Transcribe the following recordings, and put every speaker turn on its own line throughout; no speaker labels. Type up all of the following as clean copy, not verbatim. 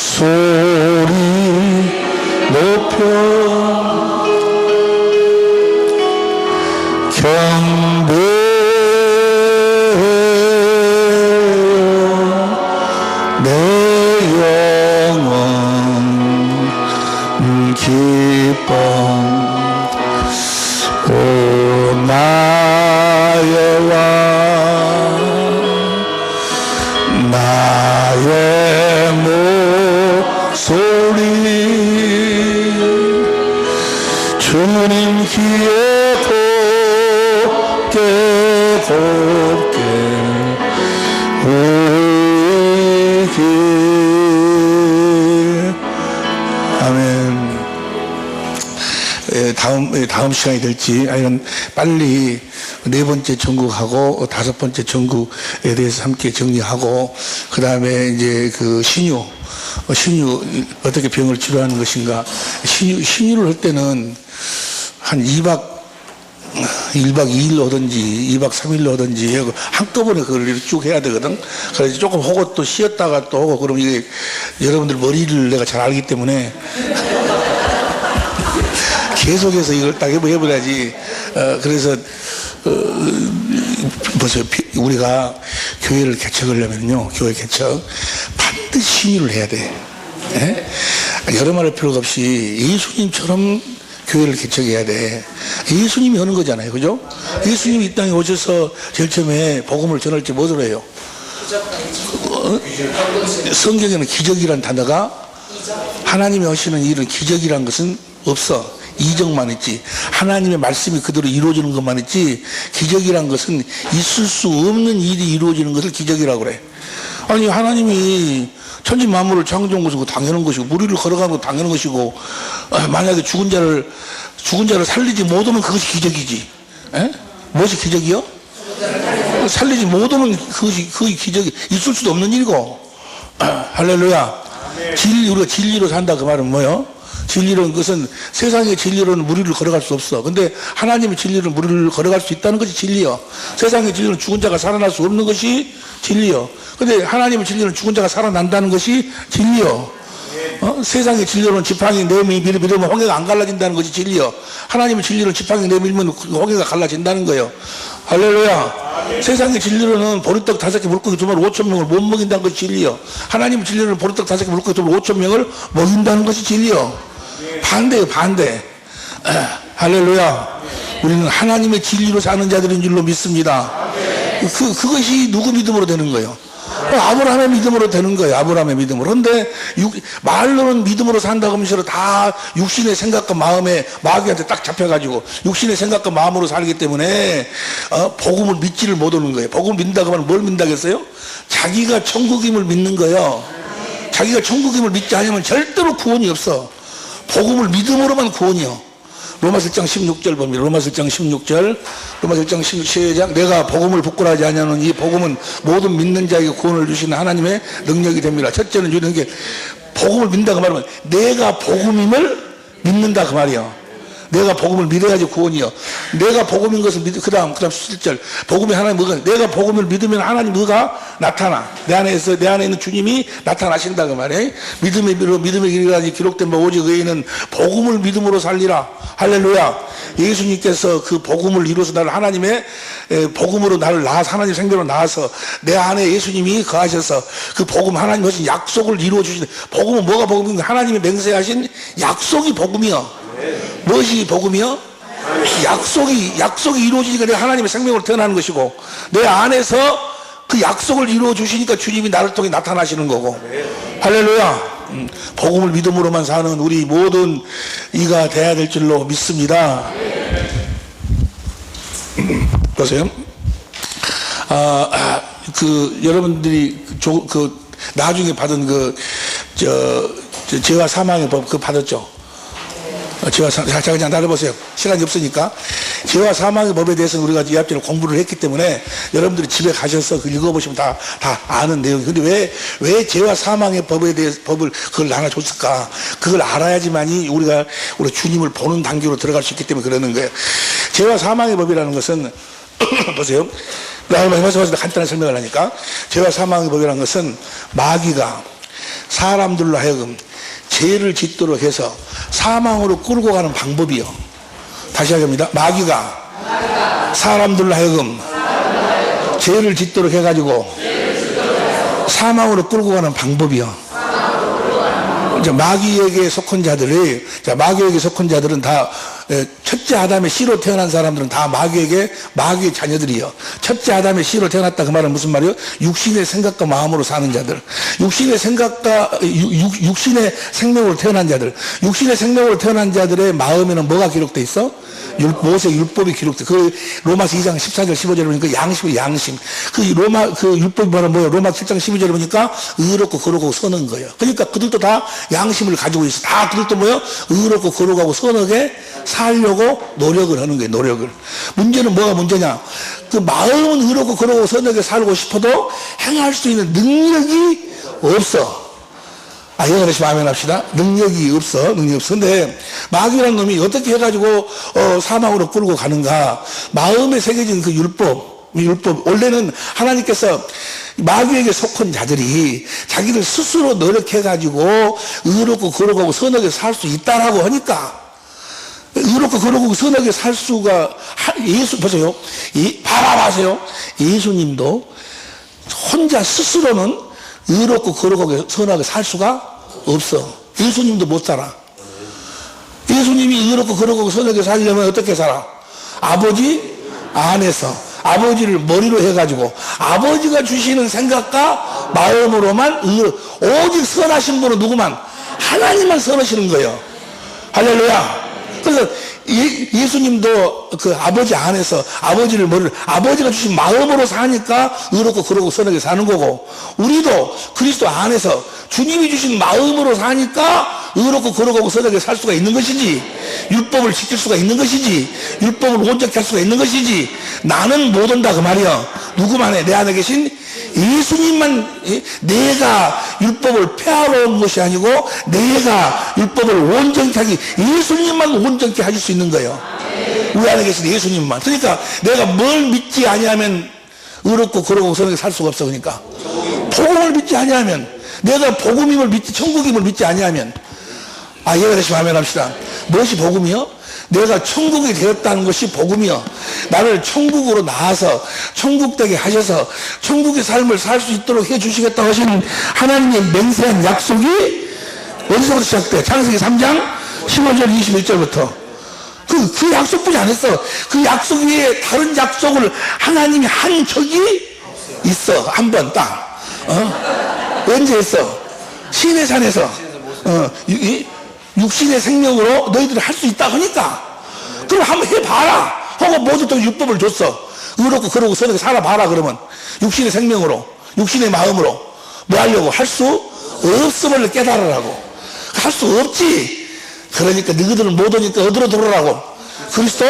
소리 높여 경배하여 내 영혼 기뻐 오 나의 왕 나의 목소리 주님 귀에 곱게 울게 아멘. 다음 시간이 될지 아니면 빨리 네 번째 전국하고 다섯 번째 전국에 대해서 함께 정리하고 그 다음에 이제 그 신유 어떻게 병을 치료하는 것인가. 신유를 할 때는 한 1박 2일로 하든지 2박 3일로 하든지 한꺼번에 그걸 쭉 해야 되거든. 그래서 조금 하고 또 쉬었다가 또 하고 그럼 이게 여러분들 머리를 내가 잘 알기 때문에 계속해서 이걸 딱 해봐야지. 그래서 보세요. 우리가 교회를 개척하려면요, 교회 개척 반드시 신유를 해야 돼. 예? 여러 말 할 필요가 없이 예수님처럼 교회를 개척해야 돼. 예수님이 하는 거잖아요, 그죠? 예수님이 이 땅에 오셔서 제일 처음에 복음을 전할 때 뭐를 해요? 성경에는 기적이란 단어가 하나님이 하시는 일은 기적이란 것은 없어. 이적만 있지. 하나님의 말씀이 그대로 이루어지는 것만 있지, 기적이란 것은 있을 수 없는 일이 이루어지는 것을 기적이라고 그래. 아니, 하나님이 천지 만물을 창조한 것이고 당연한 것이고 무리를 걸어가는 것도 당연한 것이고, 만약에 죽은 자를 살리지 못하면 그것이 기적이지. 에? 무엇이 기적이요? 살리지 못하면 그것이 기적이 있을 수도 없는 일이고. 할렐루야. 우리가 진리로 산다 그 말은 뭐요? 진리로는 것은 세상의 진리로는 무리를 걸어갈 수 없어. 근데 하나님의 진리로 무리를 걸어갈 수 있다는 것이 진리요. 세상의 진리는 죽은 자가 살아날 수 없는 것이 진리요. 근데 하나님의 진리는 죽은 자가 살아난다는 것이 진리요. 세상의 진리로는 지팡이 내밀면 홍해가 안 갈라진다는 것이 진리요. 하나님의 진리로 지팡이 내밀면 홍해가 갈라진다는 거예요. 할렐루야. 세상의 진리로는 보리떡 5개 물고기 2마리 5,000명을 못 먹인다는 것이 진리요. 하나님의 진리로는 보리떡 5개 물고기 2마리 5,000명을 먹인다는 것이 진리요. 반대요, 반대. 할렐루야. 우리는 하나님의 진리로 사는 자들인 줄로 믿습니다. 그것이 누구 믿음으로 되는 거예요? 아브라함의 믿음으로 되는 거예요. 아브라함의 믿음으로. 그런데 말로는 믿음으로 산다고 하면서 다 육신의 생각과 마음에 마귀한테 딱 잡혀가지고 육신의 생각과 마음으로 살기 때문에 복음을 믿지를 못하는 거예요. 복음을 믿는다고 하면 뭘 믿는다겠어요? 자기가 천국임을 믿는 거예요. 자기가 천국임을 믿지 않으면 절대로 구원이 없어. 복음을 믿음으로만 구원이요. 로마서 1장 16절 봅니다. 로마서 1장 16절. 로마서 1장 16절. 내가 복음을 부끄러워하지 않냐는 이 복음은 모든 믿는 자에게 구원을 주시는 하나님의 능력이 됩니다. 첫째는 주는 게 복음을 믿는다 그 말은 내가 복음임을 믿는다 그 말이요. 내가 복음을 믿어야지 구원이요. 내가 복음인 것을 그 다음 17절. 복음이 하나님 뭐가, 내가 복음을 믿으면 하나님 뭐가 나타나. 내 안에 있는 주님이 나타나신다 그 말이에요. 믿음의 길이라니 기록된 바 오직 의인은 복음을 믿음으로 살리라. 할렐루야. 예수님께서 그 복음을 이루어서 나를 하나님의 복음으로 나를 낳아서 하나님 생명으로 낳아서 내 안에 예수님이 거하셔서 그 복음 하나님 하신 약속을 이루어 주시는. 복음은 뭐가 복음인가? 하나님이 맹세하신 약속이 복음이요. 무엇이 복음이요? 약속이 이루어지니까 내가 하나님의 생명으로 태어나는 것이고, 내 안에서 그 약속을 이루어 주시니까 주님이 나를 통해 나타나시는 거고. 할렐루야. 복음을 믿음으로만 사는 우리 모든 이가 돼야 될 줄로 믿습니다. 보세요. 여러분들이 나중에 받은 죄와 사망의 법 받았죠? 자, 그냥 나눠보세요. 시간이 없으니까. 죄와 사망의 법에 대해서는 우리가 이 앞전에 공부를 했기 때문에 여러분들이 집에 가셔서 읽어보시면 다 아는 내용이. 근데 왜 죄와 사망의 법에 대해서 그걸 나눠줬을까? 그걸 알아야지만이 우리 주님을 보는 단계로 들어갈 수 있기 때문에 그러는 거예요. 죄와 사망의 법이라는 것은, 보세요. 간단히 설명을 하니까. 죄와 사망의 법이라는 것은 마귀가 사람들로 하여금 죄를 짓도록 해서 사망으로 끌고 가는 방법이요. 다시 하겠습니다. 마귀가 사람들로 하여금 죄를 짓도록 해가지고 사망으로 끌고 가는 방법이요. 마귀에게 속한 자들이, 마귀에게 속한 자들은 다 첫째 아담의 씨로 태어난 사람들은 다 마귀의 자녀들이요. 첫째 아담의 씨로 태어났다 그 말은 무슨 말이요? 육신의 생각과 마음으로 사는 자들, 육신의 생각과 육신의 생명으로 태어난 자들, 육신의 생명으로 태어난 자들의 마음에는 뭐가 기록돼 있어? 모세 율법이 기록돼. 그 로마서 2장 14절 15절에 보니까 양심. 그 율법이 뭐예요? 로마서 7장 12절에 보니까 의롭고 거룩하고 선한 거예요. 그러니까 그들도 다 양심을 가지고 있어. 다 그들도 뭐예요? 의롭고 거룩하고 선하게 살려고 노력을 하는 거예요. 노력을. 문제는 뭐가 문제냐? 그 마음은 의롭고 거룩하고 선하게 살고 싶어도 행할 수 있는 능력이 없어. 영어로 아멘 합시다. 능력이 없어. 근데 마귀라는 놈이 어떻게 해가지고 사망으로 끌고 가는가? 마음에 새겨진 그 율법. 원래는 하나님께서 마귀에게 속한 자들이 자기들 스스로 노력해가지고 의롭고 거룩하고 선하게 살 수 있다라고 하니까, 의롭고 거룩하고 선하게 살 수가, 보세요. 바라보세요. 예수님도 혼자 스스로는 의롭고 거룩하게 선하게 살 수가 없어. 예수님도 못 살아. 예수님이 의롭고 거룩하고 선하게 살려면 어떻게 살아? 아버지 안에서 아버지를 머리로 해가지고 아버지가 주시는 생각과 마음으로만 오직 선하신 분은 누구만? 하나님만 선하시는 거예요. 할렐루야. 그래서 예수님도 그 아버지 안에서 아버지가 주신 마음으로 사니까 의롭고 거룩하고 선하게 사는 거고, 우리도 그리스도 안에서 주님이 주신 마음으로 사니까 의롭고 거룩하고 선하게 살 수가 있는 것이지, 율법을 지킬 수가 있는 것이지, 율법을 온전히 할 수가 있는 것이지, 나는 못 온다 그 말이야. 누구만 해? 내 안에 계신 예수님만. 내가 율법을 폐하러 온 것이 아니고 내가 율법을 온전히 하기, 예수님만 온전히 하실 수 있는 거예요. 우리 안에 계신 예수님만. 그러니까 내가 뭘 믿지 아니하면 의롭고 거룩하고 선하게 살 수가 없어. 그러니까 복음을 믿지 아니하면, 내가 복음임을 믿지, 천국임을 믿지 아니하면, 예가 되시면 아멘 합시다. 무엇이 복음이요? 내가 천국이 되었다는 것이 복음이요. 나를 천국으로 나와서 천국되게 하셔서 천국의 삶을 살 수 있도록 해주시겠다고 하시는 하나님의 맹세한 약속이 어디서부터 시작돼? 창세기 3장 15절 21절부터. 그 약속뿐이 안 했어. 그 약속 위에 다른 약속을 하나님이 한 적이 있어. 한 번 딱. 언제 했어? 시내산에서. 육신의 생명으로 너희들이 할 수 있다 하니까, 그럼 한번 해봐라 하고 모두 또 율법을 줬어. 의롭고 그러고 선하게 살아봐라. 그러면 육신의 생명으로, 육신의 마음으로 뭐 하려고? 할 수 없음을 깨달으라고. 할 수 없지. 그러니까 너희들은 못 오니까 어디로 들어오라고? 그리스도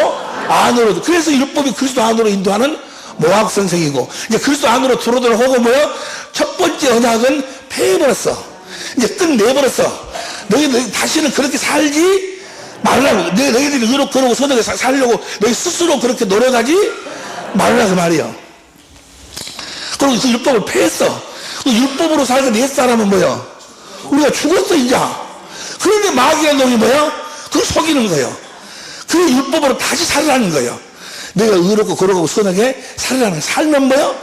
안으로. 그래서 율법이 그리스도 안으로 인도하는 모학 선생이고, 이제 그리스도 안으로 들어오도록 하고 뭐요? 첫 번째 언약은 폐해버렸어. 이제 끝내버렸어. 너희들 다시는 그렇게 살지 말라고. 너희들이 의롭고 거룩하고 선하게 살려고 너희 스스로 그렇게 노력하지 말라 그 말이야. 그리고 그 율법을 폐했어. 그 율법으로 살던 옛 사람은 뭐야? 우리가 죽었어 이제. 그런데 마귀의 놈이 뭐야? 그걸 속이는 거예요. 그 율법으로 다시 살으라는 거예요. 너희가 의롭고 거룩하고 선하게 살으라는 거예요. 살면 뭐야?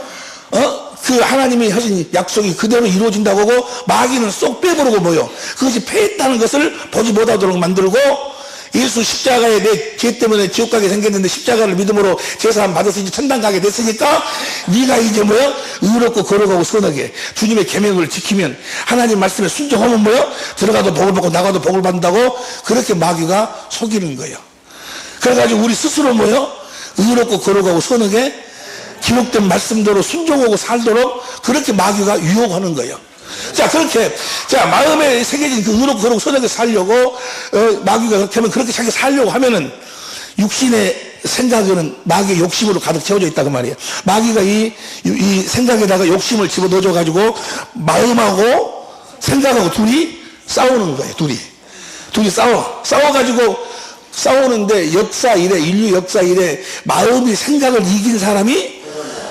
그 하나님이 하신 약속이 그대로 이루어진다고 하고, 마귀는 쏙 빼버리고 뭐요? 그것이 패했다는 것을 보지 못하도록 만들고, 예수 십자가에 내 죄 때문에 지옥 가게 생겼는데 십자가를 믿음으로 제사함 받아서 이제 천당 가게 됐으니까, 네가 이제 뭐요? 의롭고 거룩하고 선하게 주님의 계명을 지키면, 하나님 말씀에 순종하면 뭐요? 들어가도 복을 받고 나가도 복을 받는다고, 그렇게 마귀가 속이는 거예요. 그래가지고 우리 스스로 뭐요? 의롭고 거룩하고 선하게 기록된 말씀대로 순종하고 살도록 그렇게 마귀가 유혹하는 거예요. 자, 그렇게, 마음에 새겨진 그 의롭고 거룩하고 선하게 살려고, 마귀가 그렇게 하면, 그렇게 자기 살려고 하면은, 육신의 생각에는 마귀의 욕심으로 가득 채워져 있다 그 말이에요. 마귀가 이 생각에다가 욕심을 집어넣어줘가지고, 마음하고 생각하고 둘이 싸우는 거예요. 둘이 싸워가지고, 싸우는데 인류 역사 이래 마음이 생각을 이긴 사람이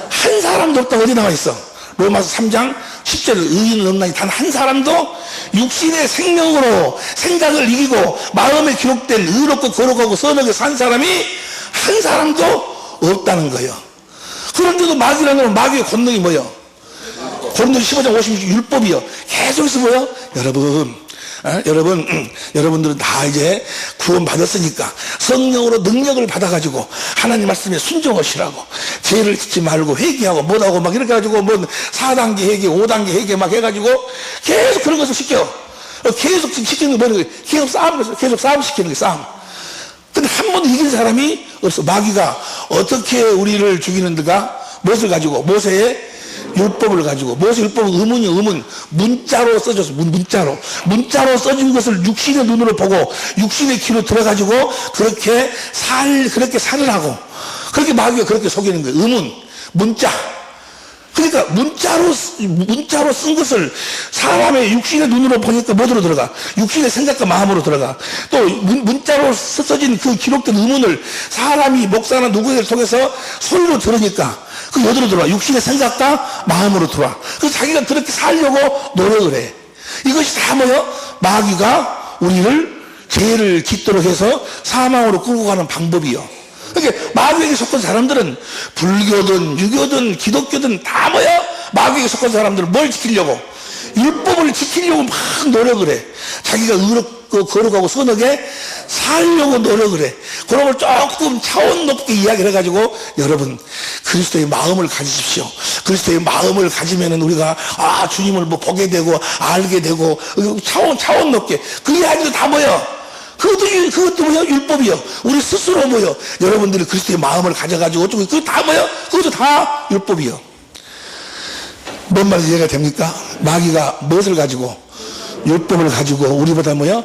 한 사람도 없다. 어디 나와 있어? 로마서 3장 10절 의인은 없나니 단 한 사람도 육신의 생명으로 생각을 이기고 마음에 기록된 의롭고 거룩하고 선하게 산 사람이 한 사람도 없다는 거예요. 그런데도 마귀라는 건 마귀의 권능이 뭐예요? 고린도서 15장 56 율법이요. 계속해서 뭐예요? 여러분들은 다 이제 구원 받았으니까 성령으로 능력을 받아가지고 하나님 말씀에 순종하시라고, 죄를 짓지 말고 회개하고 뭐하고 막 이렇게 해가지고 뭐 4단계 회개 5단계 회개 막 해가지고 계속 그런 것을 시켜. 계속 시키는 게 뭐는 거예요? 계속 싸움 시키는 게 싸움. 근데 한 번도 이긴 사람이 없어. 마귀가 어떻게 우리를 죽이는데가 무엇을 가지고? 모세의 율법을 가지고. 모세 율법은 의문이요, 의문. 문자로 써줬어. 문자로 써진 것을 육신의 눈으로 보고 육신의 귀로 들어가지고 그렇게 살을 하고, 그렇게 마귀가 그렇게 속이는 거예요. 의문, 문자. 그러니까 문자로 쓴 것을 사람의 육신의 눈으로 보니까 뭐로 들어가? 육신의 생각과 마음으로 들어가. 또 문자로 써진 그 기록된 의문을 사람이 목사나 누구를 통해서 소리로 들으니까 그 어디로 들어와? 육신의 생각과 마음으로 들어와. 그래서 자기가 그렇게 살려고 노력을 해. 이것이 다 뭐예요? 마귀가 우리를 죄를 짓도록 해서 사망으로 끌고 가는 방법이요. 그러니까 마귀에게 속한 사람들은 불교든 유교든 기독교든 다 뭐야? 마귀에게 속한 사람들은 뭘 지키려고? 율법을 지키려고 막 노력을 해. 자기가 의롭고 거룩하고 선하게 살려고 노력을 해. 그런 걸 조금 차원 높게 이야기를 해가지고, 여러분 그리스도의 마음을 가지십시오. 그리스도의 마음을 가지면은 우리가 주님을 뭐 보게 되고 알게 되고, 차원 높게 그 이야기도 다 뭐야? 그것도 뭐야? 율법이요. 우리 스스로 뭐요? 여러분들이 그리스도의 마음을 가져가지고 어쩌고, 그거 다 뭐요? 그것도 다 율법이요. 뭔 말인지 이해가 됩니까? 마귀가 무엇을 가지고? 율법을 가지고 우리보다 뭐요?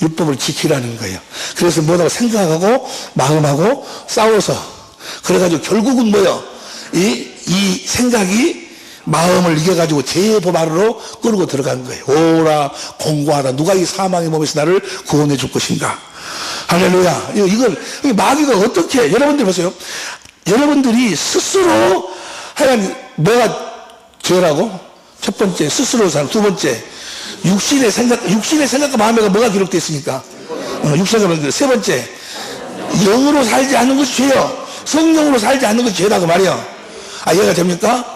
율법을 지키라는 거예요. 그래서 뭐라고 생각하고 마음하고 싸워서, 그래가지고 결국은 뭐요? 이 생각이 마음을 이겨가지고 죄법 아래로 끌고 들어간 거예요. 오라 공고하라, 누가 이 사망의 몸에서 나를 구원해 줄 것인가. 할렐루야. 이걸 마귀가 어떻게, 여러분들 보세요. 여러분들이 스스로 하여간 뭐가 죄라고? 첫 번째 스스로 사는, 두 번째 육신의 생각과 마음에 뭐가 기록되어 있습니까? 육신의 생각. 세 번째 영으로 살지 않는 것이 죄요. 성령으로 살지 않는 것이 죄다 그 말이요. 이해가 됩니까?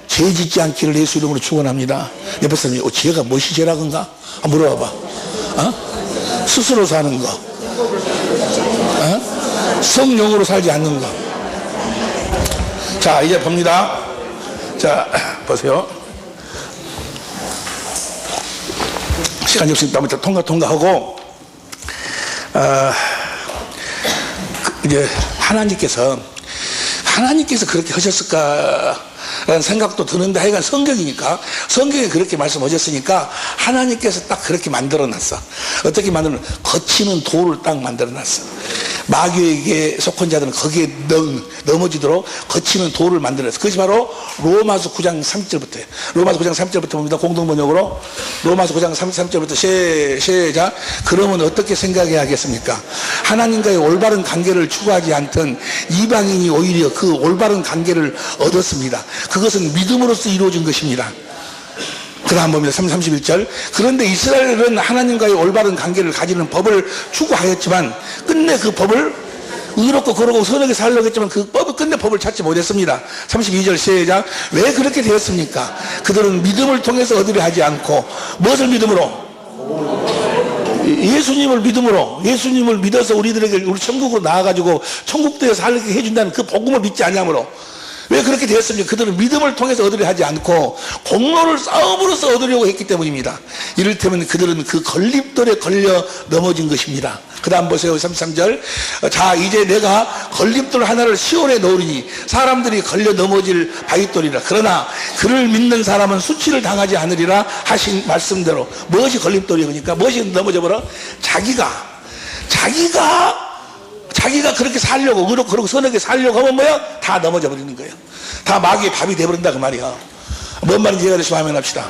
죄 짓지 않기를 예수 이름으로 축원합니다. 옆에 사람이 죄가 무엇이 죄라건가? 물어봐봐. 스스로 사는 거, 성령으로 살지 않는 거. 자, 이제 봅니다. 자, 보세요. 시간이 없으니까 통과하고, 이제 하나님께서 그렇게 하셨을까 라는 생각도 드는데, 하여간 성경이니까, 성경에 그렇게 말씀하셨으니까 하나님께서 딱 그렇게 만들어 놨어. 어떻게 만들어? 거치는 돌을 딱 만들어 놨어. 마귀에게 속한 자들은 거기에 넘어지도록 거치는 돌을 만들어 놨어. 그것이 바로 로마서 9장 3절부터예요. 로마서 9장 3절부터 봅니다. 공동번역으로. 로마서 9장 3절부터 시작. 그러면 어떻게 생각해야겠습니까? 하나님과의 올바른 관계를 추구하지 않던 이방인이 오히려 그 올바른 관계를 얻었습니다. 그것은 믿음으로써 이루어진 것입니다. 그 다음 봅니다. 31절. 그런데 이스라엘은 하나님과의 올바른 관계를 가지는 법을 추구하였지만 끝내 그 법을 의롭고 거룩하고 선하게 살려고 했지만 그 법을 끝내 법을 찾지 못했습니다. 32절 시작. 왜 그렇게 되었습니까? 그들은 믿음을 통해서 얻으려 하지 않고 무엇을 믿음으로? 예수님을 믿어서 우리 천국으로 나와가지고 천국도에 살게 해준다는 그 복음을 믿지 않냐므로. 왜 그렇게 되었습니까? 그들은 믿음을 통해서 얻으려 하지 않고 공로를 싸움으로써 얻으려고 했기 때문입니다. 이를테면 그들은 그 걸림돌에 걸려 넘어진 것입니다. 그 다음 보세요. 33절. 자, 이제 내가 걸림돌 하나를 시온에 놓으리니 사람들이 걸려 넘어질 바위돌이라. 그러나 그를 믿는 사람은 수치를 당하지 않으리라 하신 말씀대로. 무엇이 걸림돌이에요? 그러니까 무엇이 넘어져 버려? 자기가 그렇게 살려고, 그렇고 선하게 살려고 하면 뭐야? 다 넘어져 버리는 거예요. 다 마귀의 밥이 돼버린다 그 말이야. 뭔 말인지 이해가 되시면 하면 합시다.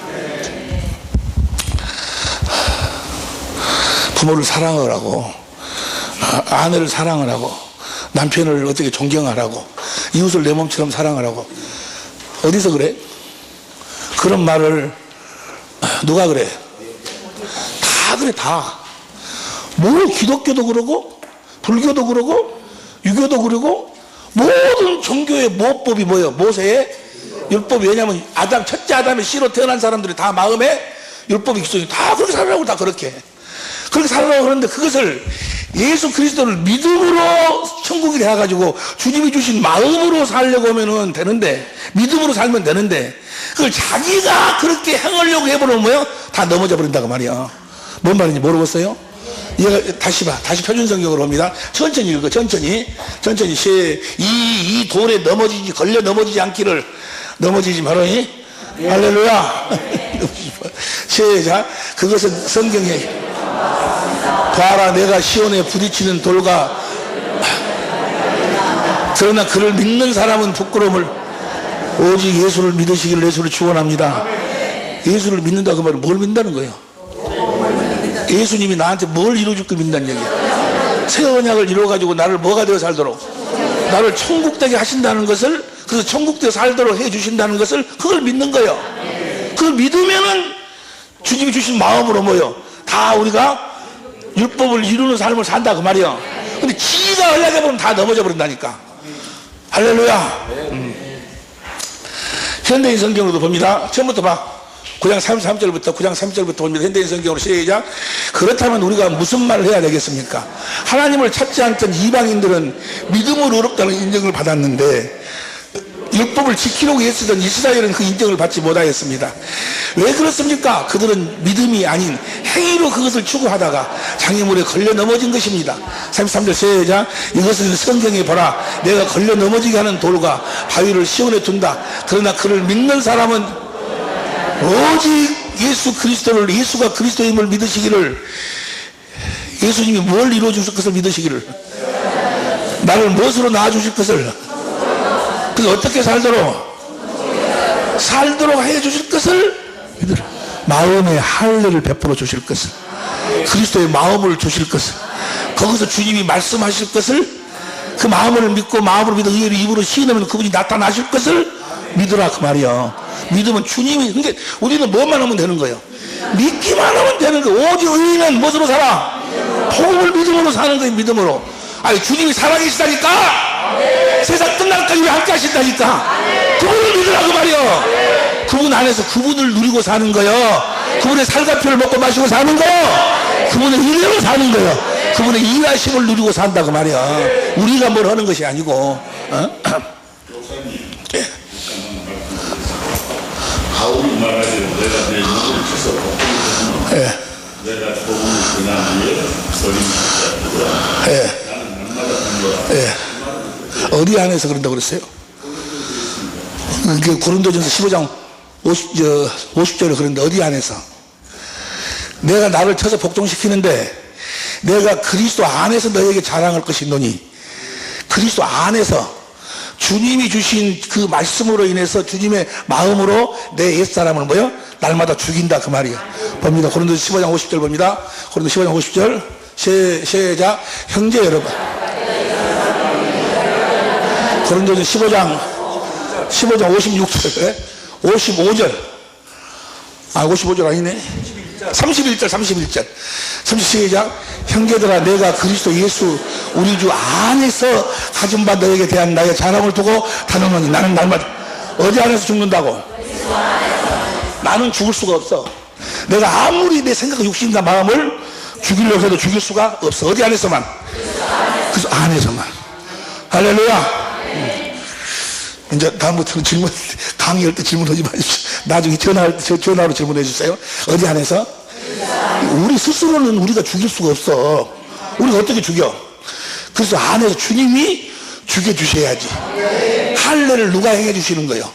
부모를 사랑하라고, 아내를 사랑하라고, 남편을 어떻게 존경하라고, 이웃을 내 몸처럼 사랑하라고. 어디서 그래? 그런 말을 누가 그래? 다 그래, 다. 뭐 기독교도 그러고 불교도 그러고 유교도 그러고 모든 종교의 모법이 뭐예요? 모세의 율법이. 왜냐하면 첫째 아담의 씨로 태어난 사람들이 다 마음에 율법이 있어요. 다 그렇게 살라고, 다 그렇게 살라고 그러는데, 그것을 예수 그리스도를 믿음으로 천국이 돼가지고 주님이 주신 마음으로 살려고 하면 되는데, 믿음으로 살면 되는데, 그걸 자기가 그렇게 행하려고 해보면 뭐예요? 다 넘어져 버린다고 말이야. 뭔 말인지 모르겠어요? 얘가 다시 표준 성경으로 옵니다. 천천히 읽어, 천천히. 이 돌에 걸려 넘어지지 않기를. 넘어지지 말아니. 할렐루야. 시작. 그것은 성경에 봐라, 내가 시온에 부딪히는 돌과, 그러나 그를 믿는 사람은 부끄러움을, 오직 예수를 믿으시기를 예수를 축원합니다. 예수를 믿는다, 그 말은 뭘 믿는다는 거예요? 예수님이 나한테 뭘 이루어줄 걸 믿는다는 얘기예요. 새 언약을 이루어가지고 나를 뭐가 되어 살도록, 나를 천국되게 하신다는 것을, 그래서 천국되어 살도록 해주신다는 것을, 그걸 믿는 거예요. 그걸 믿으면은 주님이 주신 마음으로 뭐요? 다 우리가 율법을 이루는 삶을 산다, 그 말이요. 근데 지가 하려고 보면 다 넘어져 버린다니까. 할렐루야. 현대인 성경으로도 봅니다. 처음부터 봐. 9장 33절부터 봅니다. 현대인 성경으로 시작. 그렇다면 우리가 무슨 말을 해야 되겠습니까? 하나님을 찾지 않던 이방인들은 믿음으로 의롭다는 인정을 받았는데, 율법을 지키려고 애쓰던 이스라엘은 그 인정을 받지 못하였습니다. 왜 그렇습니까? 그들은 믿음이 아닌 행위로 그것을 추구하다가 장애물에 걸려 넘어진 것입니다. 33절 시작. 이것은 성경에 보라, 내가 걸려 넘어지게 하는 돌과 바위를 시온에 둔다. 그러나 그를 믿는 사람은 오직 예수 그리스도를, 예수가 그리스도임을 믿으시기를, 예수님이 뭘 이루어주실 것을 믿으시기를, 나를 무엇으로 낳아주실 것을, 그래서 어떻게 살도록 해주실 것을 믿으라. 마음의 할례를 베풀어 주실 것을, 그리스도의 마음을 주실 것을, 거기서 주님이 말씀하실 것을, 그 마음을 믿고 마음으로 믿어 의를 입으로 시인하면 그분이 나타나실 것을 믿으라, 그 말이요. 믿으면 주님이, 그러니까 우리는 뭐만 하면 되는 거예요? 믿기만 하면 되는 거예요. 오직 의인은 무엇으로 살아? 복음을 믿음으로 사는 거예요. 믿음으로. 아니, 주님이 살아계시다니까. 세상 끝날까지 함께 하신다니까. 그분을 믿으라고 말이요. 그분 안에서 그분을 누리고 사는 거요. 그분의 살갑표를 먹고 마시고 사는 거요. 그분의 은혜로 사는 거요. 그분의 일하심을 누리고 산다고 말이야. 우리가 뭘 하는 것이 아니고.
바울이 말하기를 내가 내 눈을 쳐서 내가 복음을 전하는 일에 어림없다. 나는 날마다 한 거야.
어디 안에서 그런다고 그랬어요? 고린도전서 15장 50절에 그런데 어디 안에서? 내가 나를 쳐서 복종시키는데 내가 그리스도 안에서 너에게 자랑할 것이노니, 그리스도 안에서 주님이 주신 그 말씀으로 인해서 주님의 마음으로 내 옛사람을 뭐요? 날마다 죽인다, 그 말이에요. 봅니다. 고린도전서 15장 50절 봅니다. 고린도전서 15장 50절 시작. 형제 여러분, 고린도전서 15장 56절 55절 55절 아니네. 31절 시작. 형제들아, 내가 그리스도 예수 우리 주 안에서 가진 바 너에게 대한 나의 자랑을 두고 단언하니, 나는 날마다 어디 안에서 죽는다고? 나는 죽을 수가 없어. 내가 아무리 내 생각과 육신과 마음을 죽이려고 해도 죽일 수가 없어. 어디 안에서만? 그래서 안에서만. 할렐루야. 이제 다음부터는 질문, 강의할 때 질문하지 마십시오. 나중에 전화로 질문해 주세요. 어디 안에서? 우리 스스로는 우리가 죽일 수가 없어. 우리가 어떻게 죽여? 그래서 안에서 주님이 죽여주셔야지. 할례를 누가 행해 주시는 거예요?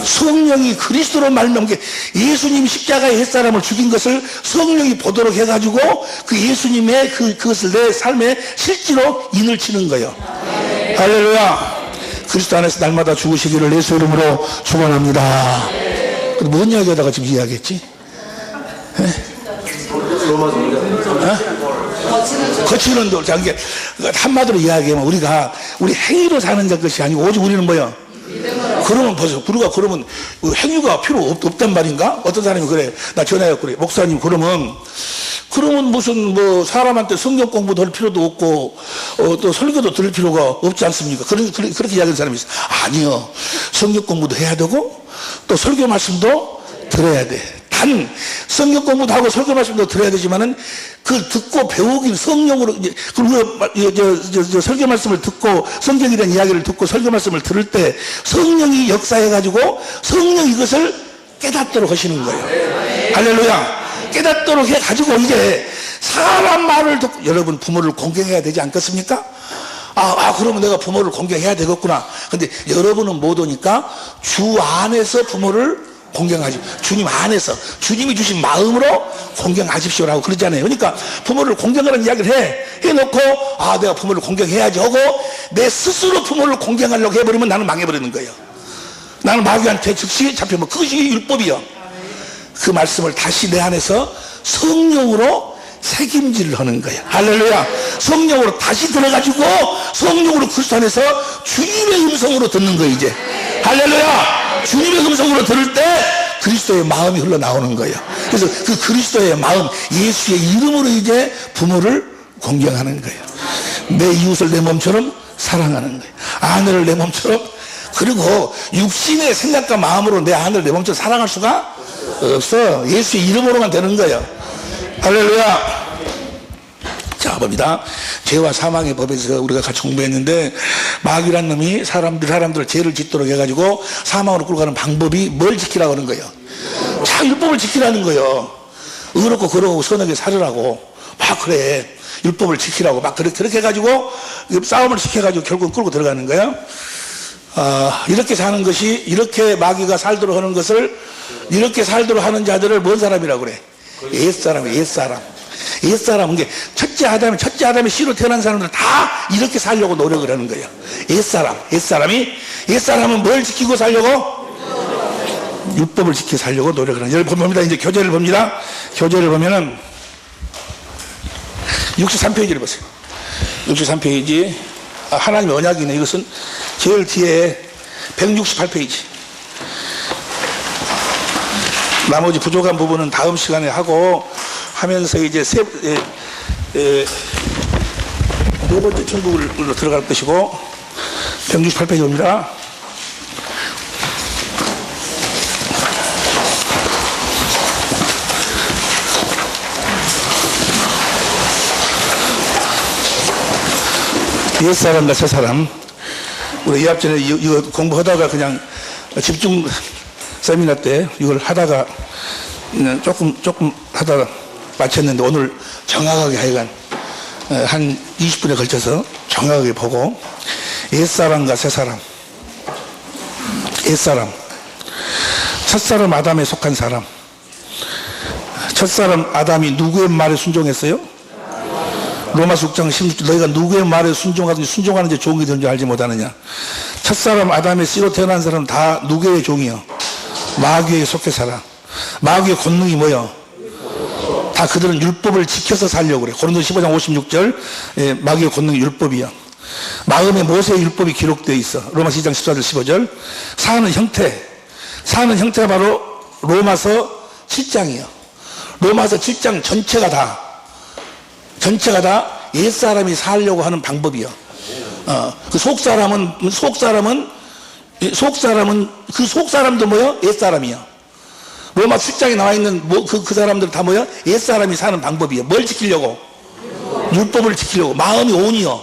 성령이 그리스도로 말미암은 게, 예수님 십자가의 햇사람을 죽인 것을 성령이 보도록 해가지고 그 예수님의 그것을 내 삶에 실제로 인을 치는 거예요. 할렐루야. 그리스도 안에서 날마다 죽으시기를 예수 이름으로 축원합니다. 근데 뭔 이야기하다가 지금 이야기했지? 거치는 돌. 자, 이게 한마디로 이야기하면 우리 행위로 사는 것이 아니고 오직 우리는 뭐요? 그러면 보세요. 우리가 그러면 행위가 필요 없단 말인가? 어떤 사람이 그래. 나 전화해서 그래. 목사님, 그러면 무슨 뭐 사람한테 성경 공부도 할 필요도 없고, 또 설교도 들을 필요가 없지 않습니까? 그렇게 이야기하는 사람이 있어요. 아니요. 성경 공부도 해야 되고, 또 설교 말씀도 들어야 돼. 단, 성경 공부도 하고 설교 말씀도 들어야 되지만은, 그 듣고 배우긴 성령으로, 그리고 설교 말씀을 듣고, 성경이라는 이야기를 듣고 설교 말씀을 들을 때, 성령이 역사해가지고, 성령이 이것을 깨닫도록 하시는 거예요. 할렐루야. 깨닫도록 해가지고 이제 사람 말을 듣고, 여러분 부모를 공경해야 되지 않겠습니까? 그러면 내가 부모를 공경해야 되겠구나. 근데 여러분은 못 오니까 주 안에서 부모를 공경하지. 주님 안에서 주님이 주신 마음으로 공경하십시오라고 그러잖아요. 그러니까 부모를 공경하는 이야기를 해놓고 내가 부모를 공경해야지 하고 내 스스로 부모를 공경하려고 해버리면 나는 망해버리는 거예요. 나는 마귀한테 즉시 잡히면 그것이 율법이요. 그 말씀을 다시 내 안에서 성령으로 책임질을 하는 거예요. 할렐루야. 성령으로 다시 들어가지고 성령으로 그리스도 안에서 주님의 음성으로 듣는 거예요. 이제 할렐루야. 주님의 음성으로 들을 때 그리스도의 마음이 흘러나오는 거예요. 그래서 그 그리스도의 마음, 예수의 이름으로 이제 부모를 공경하는 거예요. 내 이웃을 내 몸처럼 사랑하는 거예요. 아내를 내 몸처럼. 그리고 육신의 생각과 마음으로 내 아내를 내 몸처럼 사랑할 수가 없어. 예수의 이름으로만 되는 거예요. 할렐루야. 자, 봅니다. 죄와 사망의 법에서 우리가 같이 공부했는데, 마귀란 놈이 사람들 죄를 짓도록 해가지고 사망으로 끌고 가는 방법이 뭘 지키라고 하는 거예요. 자, 율법을 지키라는 거예요. 의롭고 거룩하고 선하게 살으라고 막 그래. 율법을 지키라고 막 그렇게 해가지고 싸움을 시켜가지고 결국 끌고 들어가는 거예요. 이렇게 사는 것이, 이렇게 마귀가 살도록 하는 것을, 이렇게 살도록 하는 자들을 뭔 사람이라고 그래? 옛사람. 이게 첫째 아담의 씨로 태어난 사람들 다 이렇게 살려고 노력을 하는 거예요. 옛사람은 뭘 지키고 살려고? 율법을 지켜 살려고 노력을 하는. 여러분 봅니다. 이제 교재를 봅니다. 교재를 보면은 63페이지를 보세요. 63페이지. 하나님의 언약이네. 이것은 제일 뒤에 168페이지. 나머지 부족한 부분은 다음 시간에 하고 하면서 이제 네 번째 천국으로 들어갈 것이고, 168페이지입니다. 옛사람과 새사람. 우리 이합 전에 이거 공부하다가 그냥 집중 세미나 때 이걸 하다가 그냥 조금 하다가 마쳤는데, 오늘 정확하게 하여간 한 20분에 걸쳐서 정확하게 보고, 옛사람과 새사람. 첫사람 아담에 속한 사람. 첫사람 아담이 누구의 말에 순종했어요? 로마서 6장 16절, 너희가 누구의 말에 순종하는 게 종이 되는 줄 알지 못하느냐. 첫사람 아담의 씨로 태어난 사람은 다 누구의 종이요? 마귀에게 속해 살아. 마귀의 권능이 뭐요? 다 그들은 율법을 지켜서 살려고 그래. 고린도서 15장 56절, 마귀의 권능이 율법이야. 마음에 모세의 율법이 기록되어 있어. 로마서 2장 14절 15절. 사는 형태가 바로 로마서 7장이요. 로마서 7장 전체가 다 옛사람이 살려고 하는 방법이요. 그 속사람도 뭐요? 옛사람이요. 로마 7장에 나와 있는 그 사람들 다 뭐요? 옛사람이 사는 방법이요. 뭘 지키려고? 율법을 지키려고. 마음이 온이요.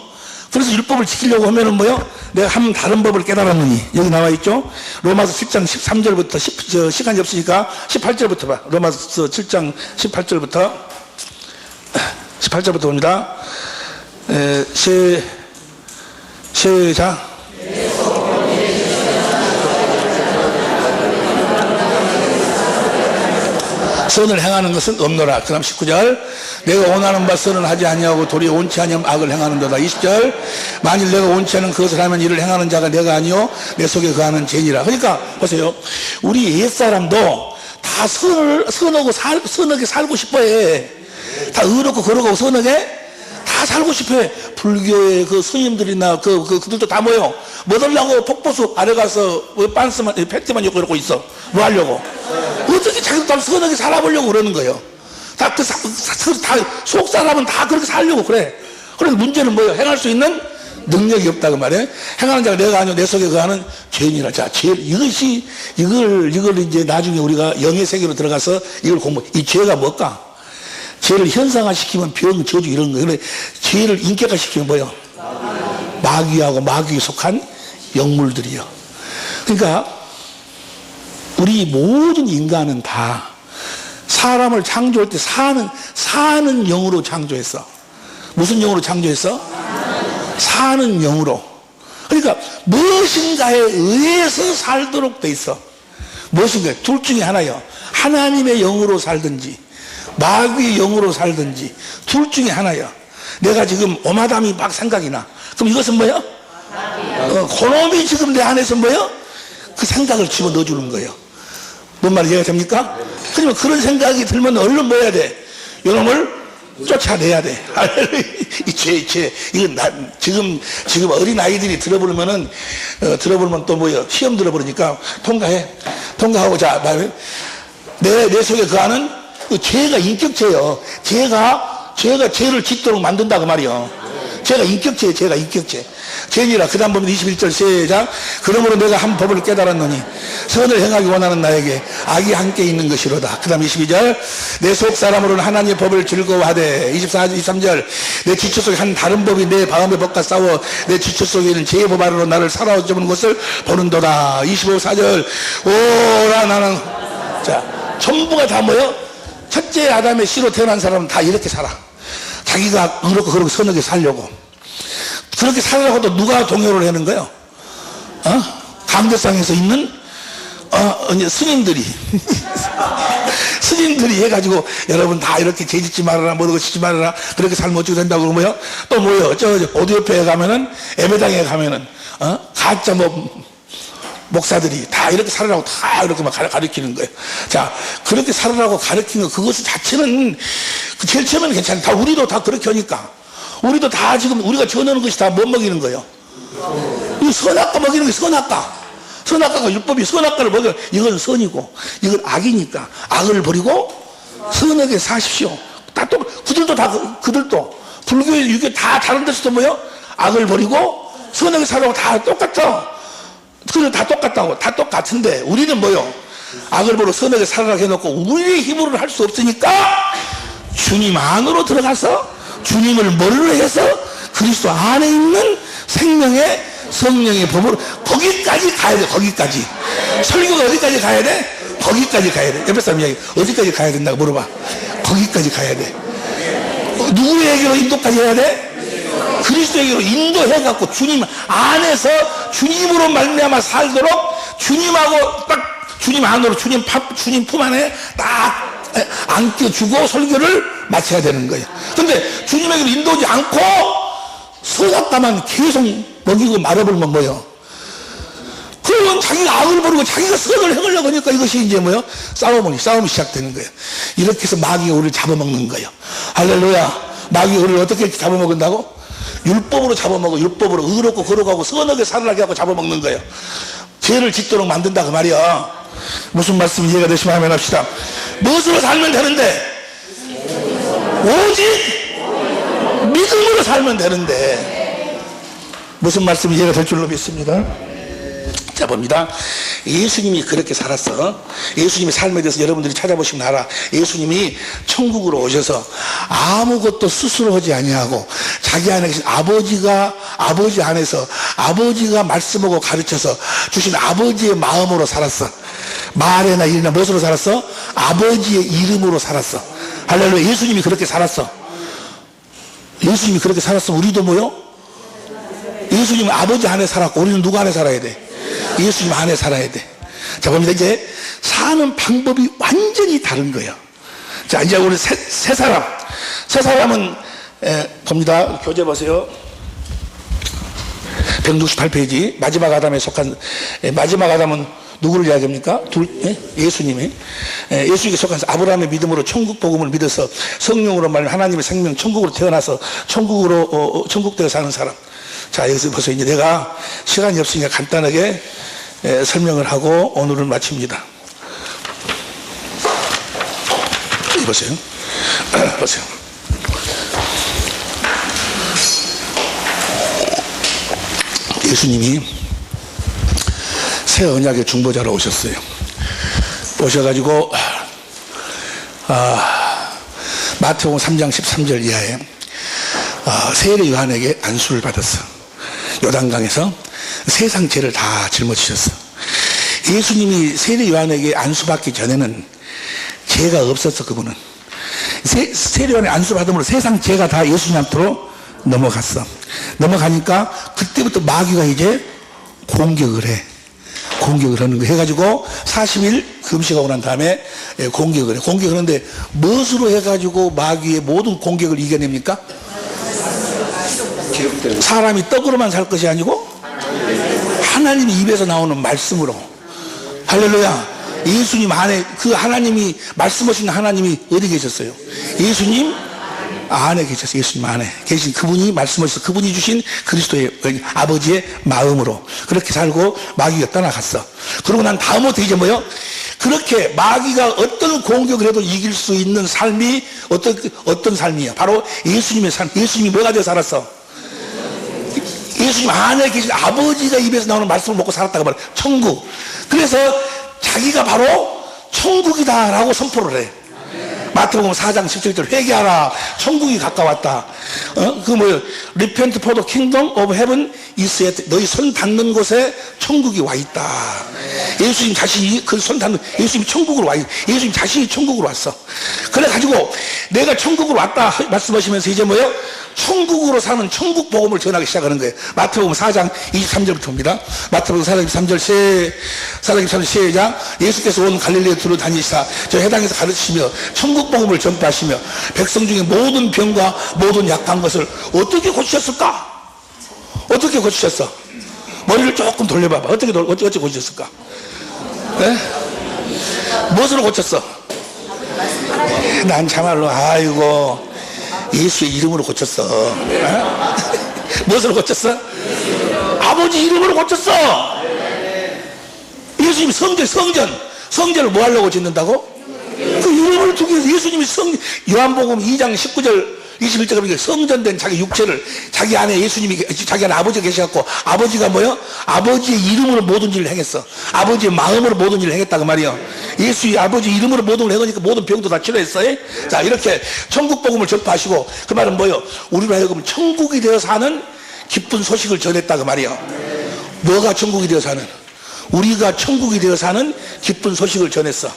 그래서 율법을 지키려고 하면은 뭐요? 내가 한 다른 법을 깨달았느니. 여기 나와 있죠? 로마서 7장 13절부터 시간이 없으니까 18절부터 봐. 로마서 7장 18절부터 봅니다. 시작. 선을 행하는 것은 없노라. 그 다음 19절. 내가 원하는 바 선은 하지 아니하고 도리어 원치 아니하면 악을 행하는도다. 20절. 만일 내가 원치 않은 그것을 하면 이를 행하는 자가 내가 아니요 내 속에 거하는 죄니라. 그러니까 보세요. 우리 옛사람도 다 선하게 살고 싶어해. 다 의롭고 거룩하고 선하게 다 다 살고 싶어. 불교의 그 스님들이나 그들도 다 모여. 뭐 하려고 폭포수 아래 가서 빤스만, 팬티만 입고 이러고 있어. 뭐 하려고? 어떻게 자기도 다 선하게 살아보려고 그러는 거예요. 다 속 사람은 다 그렇게 살려고 그래. 그런데 문제는 뭐예요? 행할 수 있는 능력이 없다고 말이에요. 행하는 자가 내가 아니요 내 속에 거하는 죄인이라. 자, 이걸 이제 나중에 우리가 영의 세계로 들어가서 이걸 이 죄가 뭘까? 죄를 현상화시키면 병, 저주 이런 거. 근데 죄를 인격화시키면 뭐예요? 마귀하고 마귀에 속한 영물들이요. 그러니까 우리 모든 인간은 다 사람을 창조할 때 사는 영으로 창조했어. 무슨 영으로 창조했어? 사는 영으로. 그러니까 무엇인가에 의해서 살도록 돼 있어. 무엇인가? 둘 중에 하나요. 하나님의 영으로 살든지 마귀의 영으로 살든지 둘 중에 하나야. 내가 지금 오마담이 막 생각이 나. 그럼 이것은 뭐야? 그놈이 지금 내 안에서 뭐야? 그 생각을 집어넣어 주는 거예요. 뭔 말이 이해가 됩니까? 그러면 그런 생각이 들면 얼른 뭐 해야 돼? 이놈을 쫓아내야 돼. 이 죄. 이건 지금 어린 아이들이 들어보면 또 뭐야? 시험 들어버리니까 통과하고 자, 내 속에 거하는 그 죄가 인격죄예요. 죄가 죄를 짓도록 만든다고 말이요. 죄가 인격죄예요. 죄가 인격죄. 죄니라. 그 다음 보면 21절 시작. 그러므로 내가 한 법을 깨달았노니 선을 행하기 원하는 나에게 악이 함께 있는 것이로다. 그 다음 22절 내 속 사람으로는 하나님의 법을 즐거워하되 23절 내 지체 속에 한 다른 법이 내 마음의 법과 싸워 내 지체 속에 있는 죄의 법 아래로 나를 사로잡는 것을 보는도다. 25절 오라 나는 자 전부가 다 뭐요? 첫째 아담의 씨로 태어난 사람은 다 이렇게 살아. 자기가 그렇고 선하게 살려고. 그렇게 살려고도 누가 동요를 하는 거예요? 강대상에서 있는 스님들이 스님들이 해가지고 여러분 다 이렇게 죄짓지 말아라 뭐고 짓지 말아라 그렇게 살면 어찌 된다고 그러고요. 또 뭐요? 저 오디오페에 가면은 예배당에 가면은 가짜 목사들이 다 이렇게 살으라고 다 이렇게 막 가르치는 거예요. 자, 그렇게 살으라고 가르치는 거, 그것 자체는, 제일 처음에는 괜찮아요. 다, 우리도 다 그렇게 하니까. 우리도 다 지금, 우리가 전하는 것이 다 뭐 먹이는 거예요? 이 선악과 먹이는 게 선악과. 선악과가 율법이 선악과를 먹여. 이건 선이고, 이건 악이니까. 악을 버리고, 선하게 사십시오. 그들도, 불교의 유교 다 다른 데서도 뭐요? 악을 버리고, 선하게 살라고 다 똑같아. 그래 다 똑같다고. 다 똑같은데 우리는 뭐요? 악을 보러 선하게 살아라 해놓고 우리의 힘으로는 할 수 없으니까 주님 안으로 들어가서 주님을 머리로 해서 그리스도 안에 있는 생명의 성령의 법으로 거기까지 가야 돼. 거기까지. 설교가 어디까지 가야 돼? 거기까지 가야 돼. 옆에 사람 이야기 어디까지 가야 된다고 물어봐. 거기까지 가야 돼. 누구에게로 인도까지 해야 돼? 그리스도에게로 인도해갖고 주님 안에서 주님으로 말미암아 살도록 주님하고 딱 주님 안으로 주님 품 안에 딱 안겨주고 설교를 마쳐야 되는 거예요. 근데 주님에게로 인도하지 않고 선악과만 계속 먹이고 말아버리면 뭐예요? 그러면 자기가 악을 버리고 자기가 선을 행하려고 하니까 이것이 이제 뭐예요? 싸움이 시작되는 거예요. 이렇게 해서 마귀가 우리를 잡아먹는 거예요. 할렐루야. 마귀가 우리를 어떻게 잡아먹은다고? 율법으로 잡아먹어. 율법으로 의롭고 거룩하고 선하게 살아나게 하고 잡아먹는 거예요. 죄를 짓도록 만든다 그 말이야. 무슨 말씀 이해가 되시면 하면 합시다. 무엇으로 살면 되는데? 오직 믿음으로 살면 되는데. 무슨 말씀 이해가 될 줄로 믿습니다. 자 봅니다. 예수님이 그렇게 살았어. 예수님의 삶에 대해서 여러분들이 찾아보시면 알아. 예수님이 천국으로 오셔서 아무것도 스스로 하지 아니하고 자기 안에 계신 아버지 안에서 아버지가 말씀하고 가르쳐서 주신 아버지의 마음으로 살았어. 말이나 일이나 무엇으로 살았어? 아버지의 이름으로 살았어. 할렐루야. 예수님이 그렇게 살았어. 예수님이 그렇게 살았으면 우리도 뭐요? 예수님은 아버지 안에 살았고 우리는 누구 안에 살아야 돼? 예수님 안에 살아야 돼. 자, 봅니다. 이제 사는 방법이 완전히 다른 거예요. 자, 이제 우리 세 사람은, 봅니다. 교재 보세요. 168페이지. 마지막 아담에 속한, 마지막 아담은 누구를 이야기합니까? 예수님이. 예수님께 속한 아브라함의 믿음으로 천국 복음을 믿어서 성령으로 말하면 하나님의 생명 천국으로 태어나서 천국되어 사는 사람. 자, 여기서 벌써 이제 내가 시간이 없으니까 간단하게 설명을 하고 오늘은 마칩니다. 보세요. 보세요. 예수님이 새 언약의 중보자로 오셨어요. 오셔가지고 마태복음 3장 13절 이하에 세례 요한에게 안수를 받았어. 요단강에서 세상 죄를 다 짊어지셨어. 예수님이 세례 요한에게 안수받기 전에는 죄가 없었어. 그분은 세례 요한의 안수 받음으로 세상 죄가 다 예수님한테로 넘어갔어. 넘어가니까 그때부터 마귀가 이제 공격을 하는 거 해가지고 40일 금식하고 난 다음에 공격을 해. 공격하는데 무엇으로 해가지고 마귀의 모든 공격을 이겨냅니까? 사람이 떡으로만 살 것이 아니고 하나님 입에서 나오는 말씀으로. 할렐루야. 예수님 안에 그 하나님이 말씀하신 하나님이 어디 계셨어요? 예수님 안에 계셨어요. 예수님 안에 계신 그분이 말씀하셔서 그분이 주신 그리스도의 아버지의 마음으로 그렇게 살고 마귀가 떠나갔어. 그러고 난 다음부터 이제 뭐요? 그렇게 마귀가 어떤 공격을 해도 이길 수 있는 삶이 어떤 삶이에요? 바로 예수님의 삶. 예수님이 뭐가 되어 살았어? 예수님 안에 계신 아버지가 입에서 나오는 말씀을 먹고 살았다고 말해요. 천국. 그래서 자기가 바로 천국이다라고 선포를 해. 마태복음 4장 17절 회개하라 천국이 가까웠다. Repent for the kingdom of heaven is at 너희 손 닿는 곳에 천국이 와 있다. 예수님 자신이 그 손 닿는 예수님이 천국으로 와 있. 예수님 자신이 천국으로 왔어. 그래 가지고 내가 천국으로 왔다 말씀하시면서 이제 뭐요? 천국으로 사는 천국 복음을 전하기 시작하는 거예요. 마태복음 4장 23절부터입니다. 마태복음 4장 23절 시작. 예수께서 온 갈릴리에 두루 다니시사 저 해당에서 가르치시며 천국 복음을 전파하시며 백성 중에 모든 병과 모든 약한 것을 어떻게 고치셨을까? 어떻게 고치셨어? 머리를 조금 돌려봐봐. 어떻게 고치셨을까? 네? 무엇으로 고쳤어? 난 참말로 아이고 예수의 이름으로 고쳤어. 어? 무엇으로 고쳤어? 아버지 이름으로 고쳤어. 예수님이 성전을 뭐 하려고 짓는다고? 그 이름을 두기 위해서 예수님이 요한복음 2장 19절 21절 보니까 성전된 자기 육체를 자기 안에 예수님이 자기 안에 아버지가 계셔갖고 아버지가 뭐요? 아버지의 이름으로 모든 일을 행했어. 아버지의 마음으로 모든 일을 했다고 말이요. 예수의 아버지 이름으로 모든 걸 해가니까 모든 병도 다 치료했어요. 자, 이렇게 천국 복음을 전파하시고 그 말은 뭐요? 우리로 하여금 천국이 되어 사는 기쁜 소식을 전했다고 말이요. 뭐가 천국이 되어 사는? 우리가 천국이 되어 사는 기쁜 소식을 전했어.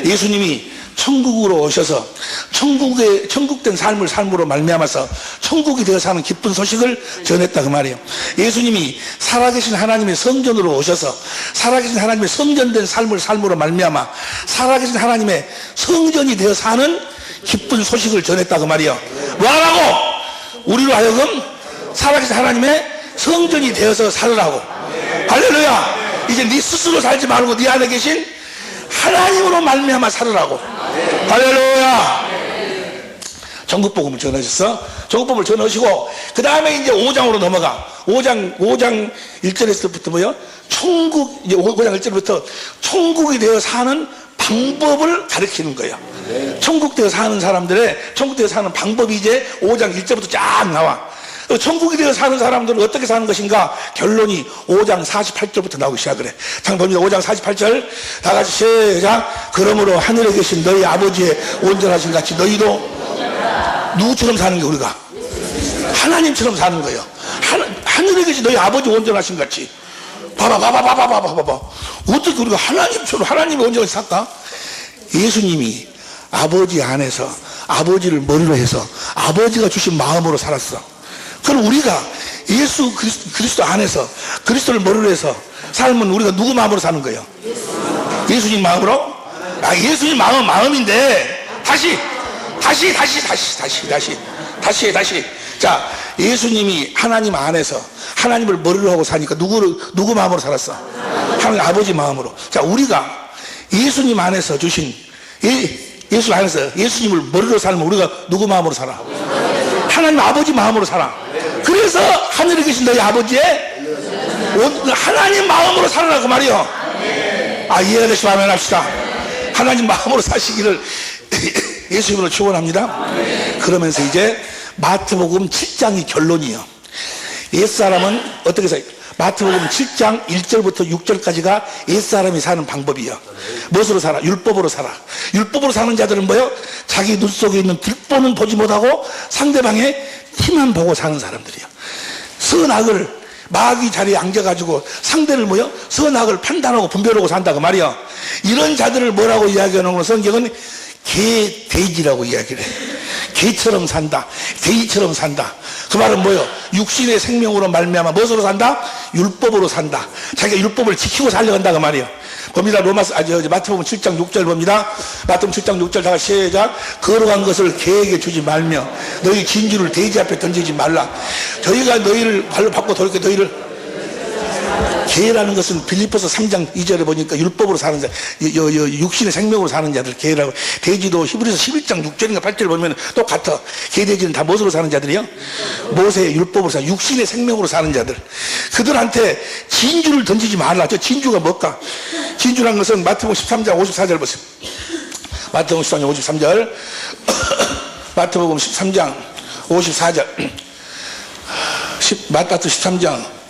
예수님이 천국으로 오셔서 천국된 삶으로 말미암아서 천국이 되어 사는 기쁜 소식을 전했다 그 말이에요. 예수님이 살아계신 하나님의 성전으로 오셔서 살아계신 하나님의 성전된 삶으로 말미암아 살아계신 하나님의 성전이 되어 사는 기쁜 소식을 전했다 그 말이에요. 뭐하라고? 우리로 하여금 살아계신 하나님의 성전이 되어서 살으라고. 할렐루야. 이제 네 스스로 살지 말고 네 안에 계신 하나님으로 말미암아 살으라고. 할렐루야. 전국 복음을 전하셨어. 전국 복음을 전하시고 그 다음에 이제 5장으로 넘어가. 5장 1절에서부터 뭐요? 이제 5장 1절부터 천국이 되어 사는 방법을 가르치는 거예요. 천국 되어 사는 사람들의 천국 되어 사는 방법이 이제 5장 1절부터 쫙 나와. 천국이 되어 사는 사람들은 어떻게 사는 것인가? 결론이 5장 48절부터 나오기 시작을 해. 장 봅니다. 5장 48절 다 같이 시작. 그러므로 하늘에 계신 너희 아버지의 온전하신 같이 너희도 누구처럼 사는 게 우리가? 하나님처럼 사는 거예요. 하늘에 계신 너희 아버지 온전하신 같이. 봐봐. 어떻게 우리가 하나님처럼 하나님의 온전히 살까? 예수님이 아버지 안에서 아버지를 머리로 해서 아버지가 주신 마음으로 살았어. 그럼 우리가 예수 그리스도 안에서 그리스도를 머리로 해서 삶은 우리가 누구 마음으로 사는 거예요? 예수님 마음으로? 예수님 마음은 마음인데 다시. 자, 예수님이 하나님 안에서 하나님을 머리로 하고 사니까 누구 마음으로 살았어? 하나님 아버지 마음으로. 자, 우리가 예수님 안에서 주신 예수 안에서 예수님을 머리로 살면 우리가 누구 마음으로 살아? 하나님 아버지 마음으로 살아. 그래서 하늘에 계신 너희 아버지의 하나님 마음으로 살아라 그 말이요. 아, 이해가 되시면 아멘 합시다. 하나님 마음으로 사시기를 예수님으로 축원합니다. 그러면서 이제 마태복음 7장이 결론이에요. 옛사람은 어떻게 살아요? 마태복음 7장 1절부터 6절까지가 옛사람이 사는 방법이에요. 무엇으로 살아? 율법으로 살아. 율법으로 사는 자들은 뭐예요? 자기 눈 속에 있는 득보는 보지 못하고 상대방의 힘만 보고 사는 사람들이에요. 선악을 마귀 자리에 앉아가지고 상대를 뭐요? 선악을 판단하고 분별하고 산다 그 말이요. 이런 자들을 뭐라고 이야기하는 건 성경은 개돼지라고 이야기를 해. 개처럼 산다, 돼지처럼 산다. 그 말은 뭐요? 육신의 생명으로 말미암아 무엇으로 산다? 율법으로 산다. 자기가 율법을 지키고 살려간다 그 말이요. 봅니다. 마태복음 7장 6절 봅니다. 마태복음 7장 6절 다 시작. 거룩한 것을 개에게 주지 말며 너희 진주를 돼지 앞에 던지지 말라. 저희가 너희를 발로 받고 돌게 너희를 개라는 것은 빌립보서 3장 2절에 보니까 율법으로 사는 자, 육신의 생명으로 사는 자들 개라고. 돼지도 히브리서 11장 6절인가 8절을 보면 똑같아. 개, 돼지는 다 무엇으로 사는 자들이요? 모세의 율법으로 사는, 육신의 생명으로 사는 자들. 그들한테 진주를 던지지 말라. 저 진주가 뭘까? 진주란 것은 마태복음 13장 54절 보세요. 마태복음 13장 53절 마태복음 13장 54절 마태복음 13장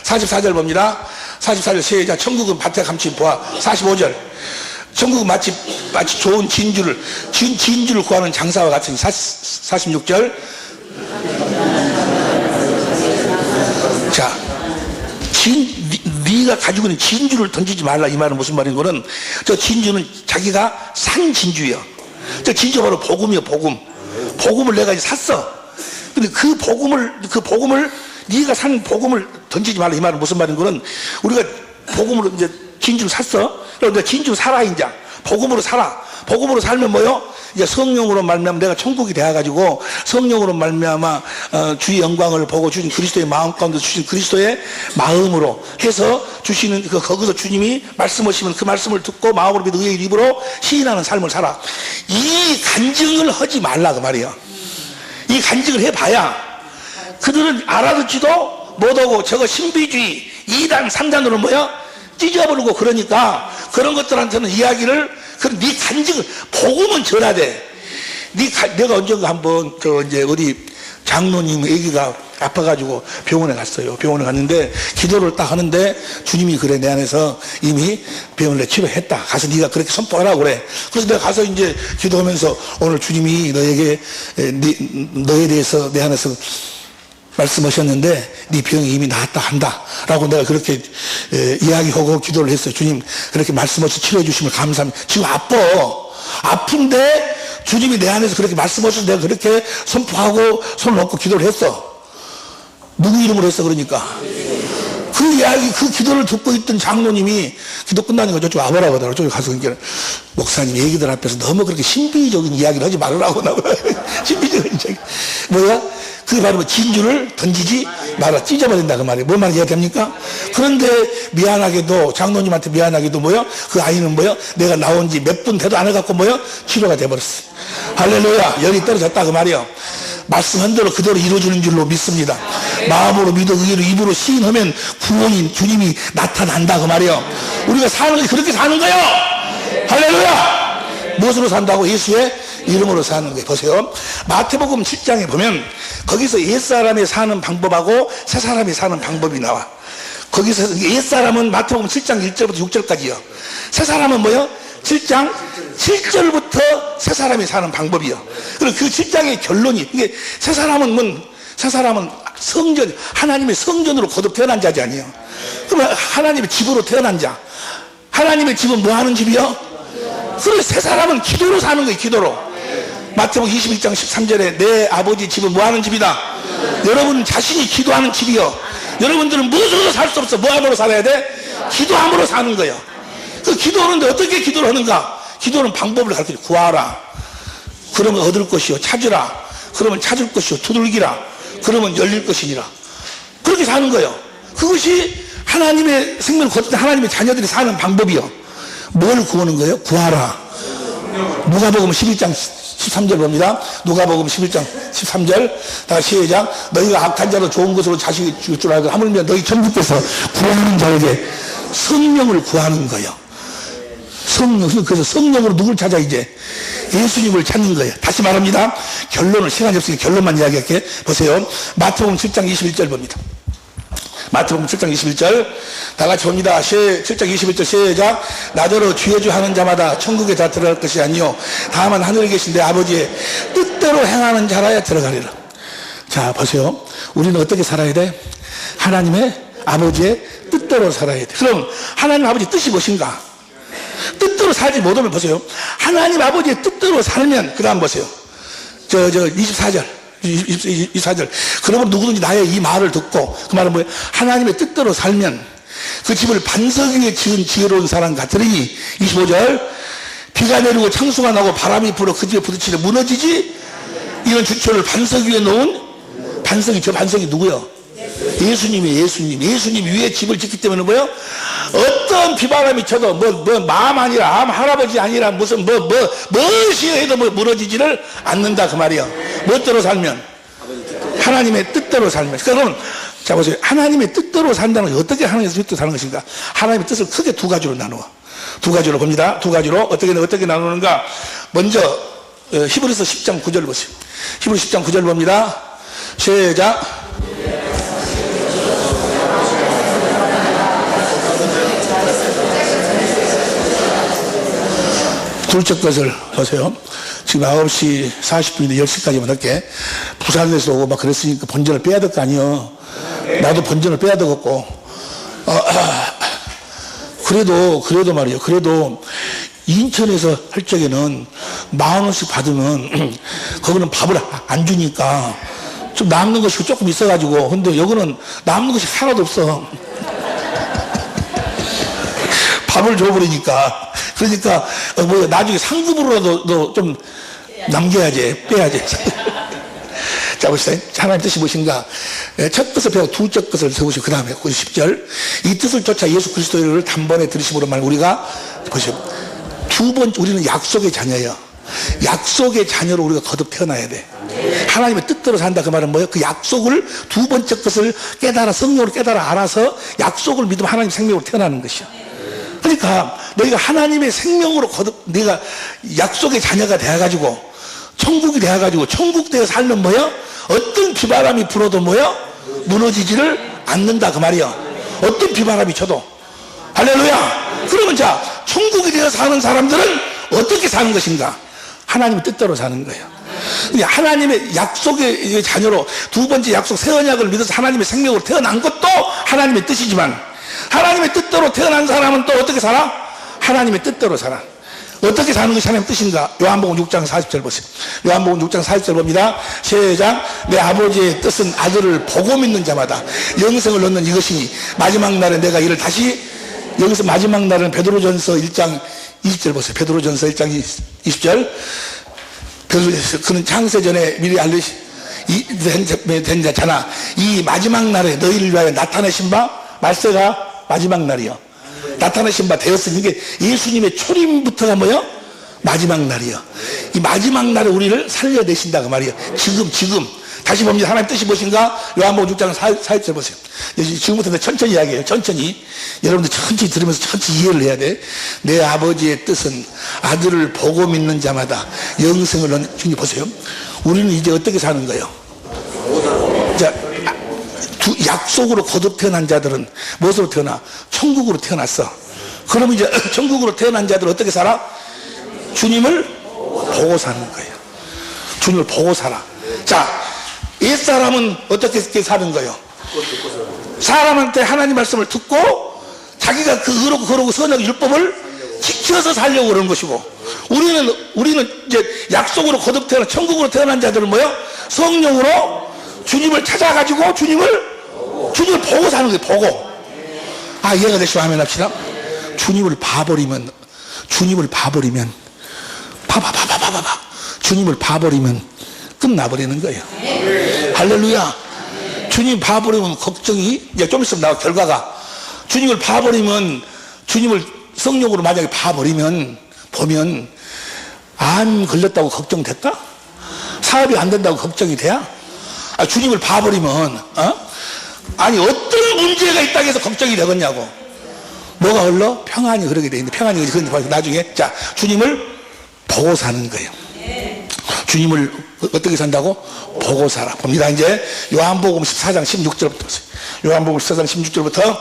44절 봅니다. 44절 시작. 천국은 밭에 감춘 보아. 45절. 천국은 마치 좋은 진주를 구하는 장사와 같은. 46절. 자, 네가 가지고 있는 진주를 던지지 말라. 이 말은 무슨 말인 거는, 저 진주는 자기가 산 진주예요. 저 진주가 바로 복음이에요. 복음을 내가 이제 샀어. 근데 그 복음을 네가 산 복음을 던지지 말라. 이 말은 무슨 말인 거는, 우리가 복음으로 이제 진주를 샀어. 그런데 진주 살아. 이제 복음으로 살아. 복음으로 살면 뭐요? 이제 성령으로 말미암아 내가 천국이 되어가지고 성령으로 말미암아 주의 영광을 보고 주신 그리스도의 마음 가운데 주신 그리스도의 마음으로 해서 주시는 거기서 주님이 말씀하시면 그 말씀을 듣고 마음으로 믿고 의의 입으로 시인하는 삶을 살아. 이 간증을 하지 말라 그 말이에요. 이 간증을 해봐야 그들은 알아듣지도 못하고 저거 신비주의 2단 3단으로 뭐야? 찢어버리고. 그러니까 그런 것들한테는 이야기를, 네 간증을, 복음은 전하되, 내가 언젠가 한번 이제 어디 장로님 애기가 아파가지고 병원에 갔어요. 병원에 갔는데 기도를 딱 하는데 주님이 그래, 내 안에서 이미 병을 치료했다. 가서 네가 그렇게 선포하라고 그래. 그래서 내가 가서 이제 기도하면서 오늘 주님이 너에 대해서 내 안에서 말씀하셨는데 네 병이 이미 나았다 한다 라고 내가 그렇게 이야기하고 기도를 했어요. 주님 그렇게 말씀하셔서 치료해 주시면 감사합니다. 지금 아픈데 주님이 내 안에서 그렇게 말씀하셔서 내가 그렇게 선포하고 손을 놓고 기도를 했어. 누구 이름으로 했어? 그러니까 그 이야기, 그 기도를 듣고 있던 장로님이 기도 끝나니까 저쪽 와보라고 하더라고. 저쪽 가서 그러니까 목사님 얘기들 앞에서 너무 그렇게 신비적인 이야기를 하지 말라고 나고. 신비적인 이야기 뭐야? 그게 바로 진주를 던지지 말아. 찢어버린다 그 말이에요. 뭔 말인지 이해됩니까? 그런데 미안하게도, 장로님한테 미안하게도 뭐요? 그 아이는 뭐요? 내가 나온 지 몇 분 돼도 안 해갖고 뭐요? 치료가 돼버렸어. 할렐루야. 열이 떨어졌다 그 말이에요. 말씀한 대로 그대로 이루어지는 줄로 믿습니다. 마음으로 믿어 의로 입으로 시인하면 구원인 주님이 나타난다 그 말이에요. 우리가 사는 것이 그렇게 사는 거예요. 할렐루야. 무엇으로 산다고? 예수의 이름으로 사는 거예요. 보세요. 마태복음 7장에 보면 거기서 옛사람이 사는 방법하고 새사람이 사는 방법이 나와. 거기서 옛사람은 마태복음 7장 1절부터 6절까지요. 새사람은 뭐요? 7장 7절부터 새사람이 사는 방법이요. 그리고 그 7장의 결론이, 이게 새사람은 성전, 하나님의 성전으로 거듭 태어난 자지 아니에요. 그러면 하나님의 집으로 태어난 자. 하나님의 집은 뭐 하는 집이요? 그래서 새사람은 기도로 사는 거예요. 기도로. 마태복음 21장 13절에 내 아버지 집은 뭐 하는 집이다? 여러분 자신이 기도하는 집이요. 여러분들은 무엇으로 살 수 없어. 뭐함으로 살아야 돼? 기도함으로 사는 거예요. 그 기도하는데 어떻게 기도를 하는가? 기도는 방법을 가르쳐줘. 구하라. 그러면 얻을 것이요. 찾으라. 그러면 찾을 것이요. 두들기라. 그러면 열릴 것이니라. 그렇게 사는 거예요. 그것이 하나님의 생명을 거듭 하나님의 자녀들이 사는 방법이요. 뭘 구하는 거예요? 구하라. 누가복음 11장 13절 봅니다. 누가복음 11장 13절. 다 시작. 너희가 악한 자로 좋은 것으로 자식이 줄 줄 알고 하물며 너희 천국에서 구하는 자에게 성령을 구하는 거예요. 성령. 그래서 성령으로 누굴 찾아 이제? 예수님을 찾는 거예요. 다시 말합니다. 결론을 시간이 없으니까 결론만 이야기할게. 보세요. 마태복음 7장 21절 봅니다. 마태복음 7장 21절 다 같이 봅니다. 7장 21절 시작. 나더러 주여 주 하는 자마다 천국에 다 들어갈 것이 아니요 다만 하늘에 계신 내 아버지의 뜻대로 행하는 자라야 들어가리라. 자 보세요. 우리는 어떻게 살아야 돼? 하나님의 아버지의 뜻대로 살아야 돼. 그럼 하나님 아버지 뜻이 무엇인가? 뜻대로 살지 못하면 보세요. 하나님 아버지의 뜻대로 살면 그 다음 보세요. 24절 24절. 그러면 누구든지 나의 이 말을 듣고, 그 말은 뭐예요? 하나님의 뜻대로 살면 그 집을 반석 위에 지은 지혜로운 사람 같으니. 25절. 비가 내리고 창수가 나고 바람이 불어 그 집에 부딪히려 무너지지. 이런 주초를 반석 위에 놓은 반석이, 저 반석이 누구요? 예수님이 예수님 위에 집을 짓기 때문에 뭐요? 어떤 비바람이 쳐도 마음 아니라 암 할아버지 아니라 무슨 무엇이 해도 무너지지를 않는다 그 말이요. 무엇대로 살면? 하나님의 뜻대로 살면. 그럼 자 보세요. 하나님의 뜻대로 산다는 건 어떻게 하나님의 뜻대로 사는 것인가? 하나님의 뜻을 크게 두 가지로 나누어. 두 가지로 봅니다. 두 가지로 어떻게 나누는가? 먼저 히브리서 10장 9절 보세요. 히브리 10장 9절 봅니다. 시작. 둘째 것을 보세요. 지금 9시 40분인데 10시까지만 할게. 부산에서 오고 막 그랬으니까 본전을 빼야 될 거 아니에요. 나도 본전을 빼야 되겠고. 그래도 말이에요. 그래도 인천에서 할 적에는 10,000원씩 받으면 거기는 밥을 안 주니까 좀 남는 것이 조금 있어가지고. 근데 여기는 남는 것이 하나도 없어. 밥을 줘버리니까. 그러니까 나중에 상급으로라도 좀 남겨야지, 빼야지. 자 보시다. 하나님 뜻이 무엇인가? 첫 뜻을 배우고 둘째 뜻을 세우시고 그 다음에 10절. 이 뜻을 쫓아 예수 그리스도를 단번에 들으심으로 말 우리가 보시오. 두 번째 우리는 약속의 자녀예요. 약속의 자녀로 우리가 거듭 태어나야 돼. 하나님의 뜻대로 산다 그 말은 뭐예요? 그 약속을 두 번째 것을 깨달아 성령으로 깨달아 알아서 약속을 믿으면 하나님 생명으로 태어나는 것이야. 그러니까 너희가 하나님의 생명으로 거듭 네가 약속의 자녀가 되어가지고 천국이 되어가지고 천국 되어 살면 뭐요? 어떤 비바람이 불어도 뭐요? 무너지지를 않는다 그 말이요. 어떤 비바람이 쳐도. 할렐루야. 그러면 자 천국이 되어 사는 사람들은 어떻게 사는 것인가? 하나님의 뜻대로 사는 거예요. 하나님의 약속의 자녀로 두 번째 약속 새 언약을 믿어서 하나님의 생명으로 태어난 것도 하나님의 뜻이지만 하나님의 뜻대로 태어난 사람은 또 어떻게 살아? 하나님의 뜻대로 살아. 어떻게 사는 것이 하나님의 뜻인가? 요한복음 6장 40절 보세요. 요한복음 6장 40절 봅니다. 시작. 내 아버지의 뜻은 아들을 보고 믿는 자마다 영생을 얻는 이것이니 마지막 날에 내가 이를 다시. 여기서 마지막 날은 베드로전서 1장 20절 보세요. 베드로전서 1장 20절. 그는 창세 전에 미리 알리시 된 자잖아. 이 마지막 날에 너희를 위하여 나타내신 바 말세가 마지막 날이요. 나타내신 바 되었으니 이게 예수님의 초림부터가 뭐요? 마지막 날이요. 이 마지막 날에 우리를 살려내신다 그 말이요. 지금 다시 봅니다. 하나님 뜻이 무엇인가? 요한복음 6장 4절 보세요. 지금부터 천천히 이야기해요. 천천히. 여러분들 천천히 들으면서 천천히 이해를 해야 돼. 내 아버지의 뜻은 아들을 보고 믿는 자마다 영생을 얻는. 지금 보세요. 우리는 이제 어떻게 사는 거예요? 자, 약속으로 거듭 태어난 자들은 무엇으로 태어나? 천국으로 태어났어. 그러면 이제 천국으로 태어난 자들은 어떻게 살아? 주님을 보고 사는 거예요. 주님을 보고 살아. 자, 옛사람은 어떻게 사는 거예요? 사람한테 하나님 말씀을 듣고 자기가 그 의롭고 거룩고 선하고 율법을 지켜서 살려고 그러는 것이고, 우리는 이제 약속으로 거듭 태어난 천국으로 태어난 자들은 뭐예요? 성령으로 주님을 찾아가지고 주님을 보고 사는 거예요. 보고. 아, 이해가 되시면 하면 합시다. 주님을 봐버리면 주님을 봐버리면 끝나버리는 거예요. 할렐루야. 주님 봐버리면 걱정이, 이제 좀 있으면 나와 결과가. 주님을 봐버리면, 주님을 성령으로 만약에 보면, 암 걸렸다고 걱정될까? 사업이 안 된다고 걱정이 돼야? 주님을 봐버리면, 아니, 어떤 문제가 있다고 해서 걱정이 되겠냐고. 뭐가 흘러? 평안이 흐르게 돼 있는데, 평안이 흐르게 나중에, 자, 주님을 보고 사는 거예요. 주님을 어떻게 산다고? 보고 살아. 봅니다. 이제 요한복음 14장 16절부터 보세요. 요한복음 14장 16절부터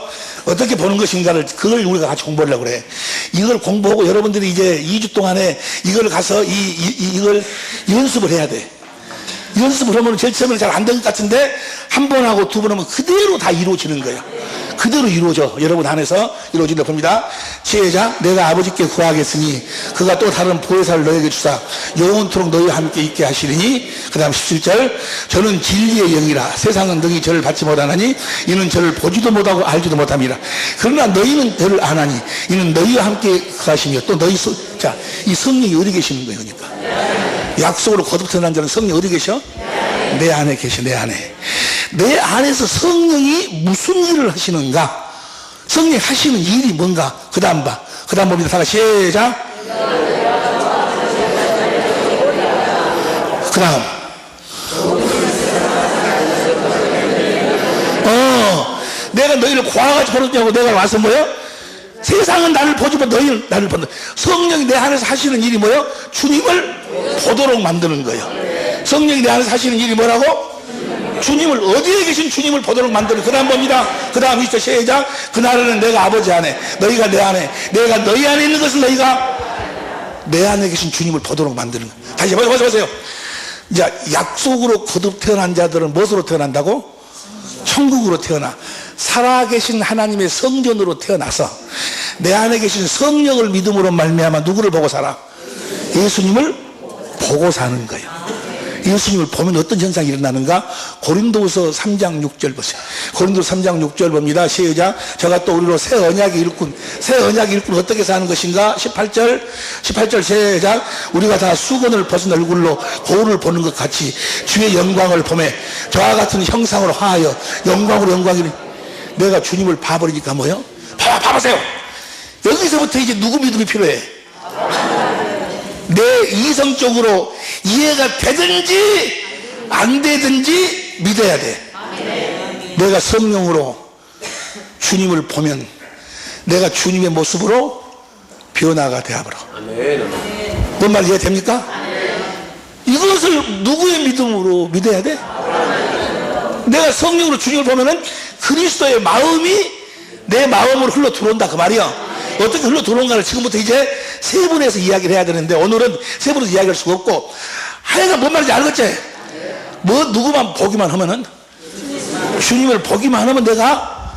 어떻게 보는 것인가를, 그걸 우리가 같이 공부하려고 그래. 이걸 공부하고 여러분들이 이제 2주 동안에 이걸 가서 이걸 연습을 해야 돼. 연습을 하면 제일 처음에는 잘 안 될 것 같은데 한 번 하고 두 번 하면 그대로 다 이루어지는 거예요. 그대로 이루어져. 여러분 안에서 이루어진다 봅니다. 시작. 내가 아버지께 구하겠으니 그가 또 다른 보혜사를 너에게 주사 영원토록 너희와 함께 있게 하시리니. 그 다음 17절. 저는 진리의 영이라 세상은 능히 저를 받지 못하나니 이는 저를 보지도 못하고 알지도 못함이라. 그러나 너희는 저를 아나니 이는 너희와 함께 하시며 또 너희 자, 이 성령이 어디 계시는 거예요? 그러니까 약속으로 거듭 태어난 자는 성령이 어디 계셔? 내 안에 계셔. 내 안에. 내 안에서 성령이 무슨 일을 하시는가? 성령이 하시는 일이 뭔가? 그 다음 봐. 그 다음 봅니다. 다 같이 시작. 그 다음. 내가 너희를 과같이 보느냐고 내가 와서 뭐요? 세상은 나를 보지만 너희는 나를 본다. 성령이 내 안에서 하시는 일이 뭐요? 주님을 보도록 만드는 거예요. 성령이 내 안에서 하시는 일이 뭐라고? 주님을, 어디에 계신 주님을 보도록 만드는. 그 다음 봅니다. 그 다음 있죠. 시작. 그날에는 내가 아버지 안에, 너희가 내 안에, 내가 너희 안에 있는 것을 너희가 내 안에 계신 주님을 보도록 만드는 거예요. 다시 보세요. 이제 약속으로 거듭 태어난 자들은 무엇으로 태어난다고? 천국으로 태어나. 살아계신 하나님의 성전으로 태어나서 내 안에 계신 성령을 믿음으로 말미암아 누구를 보고 살아? 예수님을 보고 사는 거예요. 예수님을 보면 어떤 현상이 일어나는가? 고린도후서 3장 6절 보세요. 고린도후서 3장 6절 봅니다. 시작. 저가 또 우리로 새 언약의 일꾼 어떻게 사는 것인가? 18절 시작. 우리가 다 수건을 벗은 얼굴로 거울을 보는 것 같이 주의 영광을 보매 저와 같은 형상으로 화하여 영광이. 내가 주님을 봐버리니까 뭐요? 봐보세요. 여기서부터 이제 누구 믿음이 필요해? 내 이성적으로 이해가 되든지 안 되든지 믿어야 돼. 내가 성령으로 주님을 보면 내가 주님의 모습으로 변화가 되어버려. 뭔 말 이해됩니까? 이것을 누구의 믿음으로 믿어야 돼? 내가 성령으로 주님을 보면은 그리스도의 마음이 내 마음으로 흘러 들어온다 그 말이야. 어떻게 흘러 들어온가를 지금부터 이제 세 분에서 이야기를 해야 되는데 오늘은 세 분에서 이야기할 수가 없고 하여간 뭔 말인지 알겠지? 뭐 누구만 보기만 하면은 주님을 보기만 하면 내가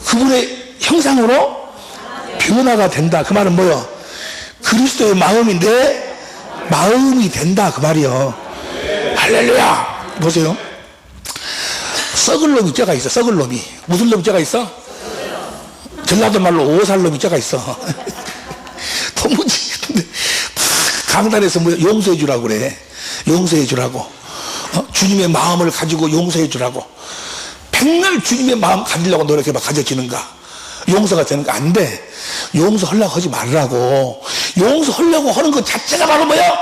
그분의 형상으로 변화가 된다. 그 말은 뭐요? 그리스도의 마음이 내 마음이 된다 그 말이요. 할렐루야. 보세요. 썩을 놈이 째가 있어. 썩을 놈이. 무슨 놈이 째가 있어? 전라도 말로 오살놈이 째가 있어. 도무지. 근데 강단에서 뭐 용서해 주라고 그래. 용서해 주라고. 주님의 마음을 가지고 용서해 주라고. 백날 주님의 마음 가지려고 노력해봐. 가져지는가? 용서가 되는가? 안 돼. 용서하려고 하지 말라고. 용서하려고 하는 것 자체가 바로 뭐야?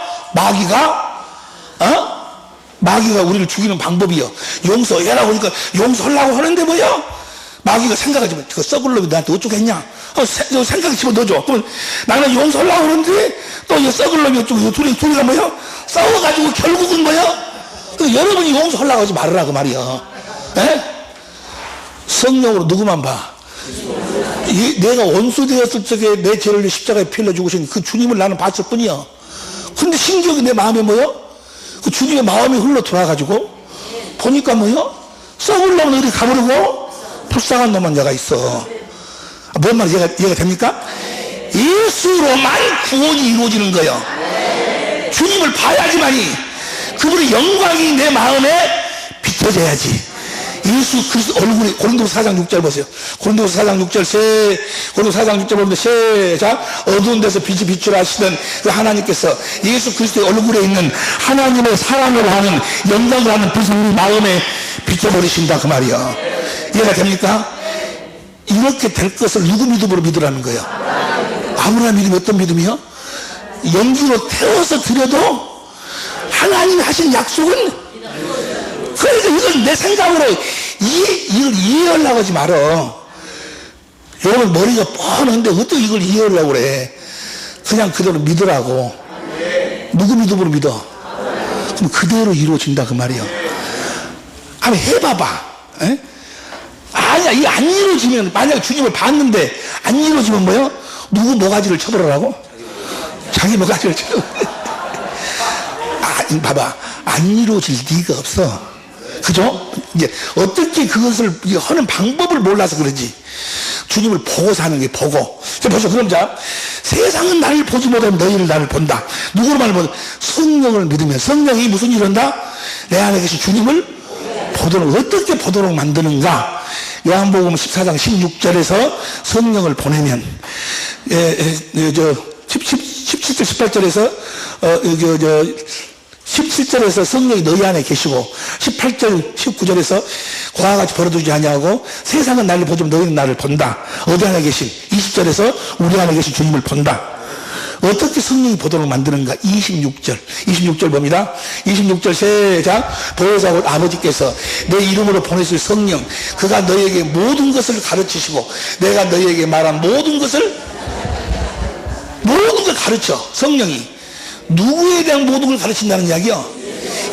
마귀가 우리를 죽이는 방법이요. 용서해라고 하니까 용서하려고 하는데 뭐야? 마귀가 생각하지 마. 그 썩을 놈이 나한테 어쩌겠냐? 생각이 집어넣어줘. 그러면 나는 용서하려고 하는데 또 이 썩을 놈이 어쩌고 둘이가 뭐야? 싸워가지고 결국은 뭐야? 여러분이 용서하려고 하지 말으라 그 말이야. 에? 성령으로 누구만 봐? 내가 원수 되었을 적에 내 죄를 십자가에 피 흘려 죽으신 그 주님을 나는 봤을 뿐이야. 근데 신기하게 내 마음에 뭐야? 그 주님의 마음이 흘러 들어와가지고 보니까 뭐야? 썩을 놈은 어디 가버리고 불쌍한 놈만 내가 있어. 뭔 말이 이해가 됩니까? 예수로만 구원이 이루어지는 거예요. 주님을 봐야지만이 그분의 영광이 내 마음에 비춰져야지. 예수 그리스도 얼굴이. 고린도서 4장 6절 보세요. 고린도서 4장 6절 고린도서 4장 6절 보면 시작. 어두운 데서 빛이 비추라 하시던 그 하나님께서 예수 그리스도의 얼굴에 있는 하나님의 사랑을 하는 영광을 하는 빛을 우리 마음에 비켜버리신다 그 말이야. 이해가 됩니까? 이렇게 될 것을 누구 믿음으로 믿으라는 거예요? 아브라함 믿음이 어떤 믿음이요? 연기로 태워서 드려도 하나님이 하신 약속은, 그러니까 이걸 내 생각으로 이걸 이해하려고 하지 말어. 여러분 머리가 뻔한데 어떻게 이걸 이해하려고 그래? 그냥 그대로 믿으라고. 누구 믿음으로 믿어? 그럼 그대로 이루어진다 그 말이에요. 한번 해봐봐. 에? 아니야, 이게 안 이루어지면, 만약에 주님을 봤는데 안 이루어지면 뭐요? 누구 모가지를 쳐버리라고? 자기 모가지를 쳐버려. 봐봐, 안 이루어질 리가 없어. 그죠? 이제 어떻게 그것을 하는 방법을 몰라서 그러지. 주님을 보고 사는 게 보고. 자, 벌써 그럼 자, 세상은 나를 보지 못하면 너희를 나를 본다. 누구로 말하면 성령을 믿으면, 성령이 무슨 일을 한다? 내 안에 계신 주님을 보도록, 어떻게 보도록 만드는가? 요한복음 14장 16절에서 성령을 보내면, 17절 18절에서 17절에서 성령이 너희 안에 계시고 18절 19절에서 그와 같이 벌어두지 아니하고 세상은 나를 보지만 너희는 나를 본다. 어디 안에 계신? 20절에서 우리 안에 계신 주님을 본다. 어떻게 성령이 보도록 만드는가? 26절 봅니다. 26절 시작. 보혜사 곧 아버지께서 내 이름으로 보내실 성령, 그가 너희에게 모든 것을 가르치시고 내가 너희에게 말한 모든 걸 가르쳐. 성령이 누구에 대한 모든 걸 가르친다는 이야기요?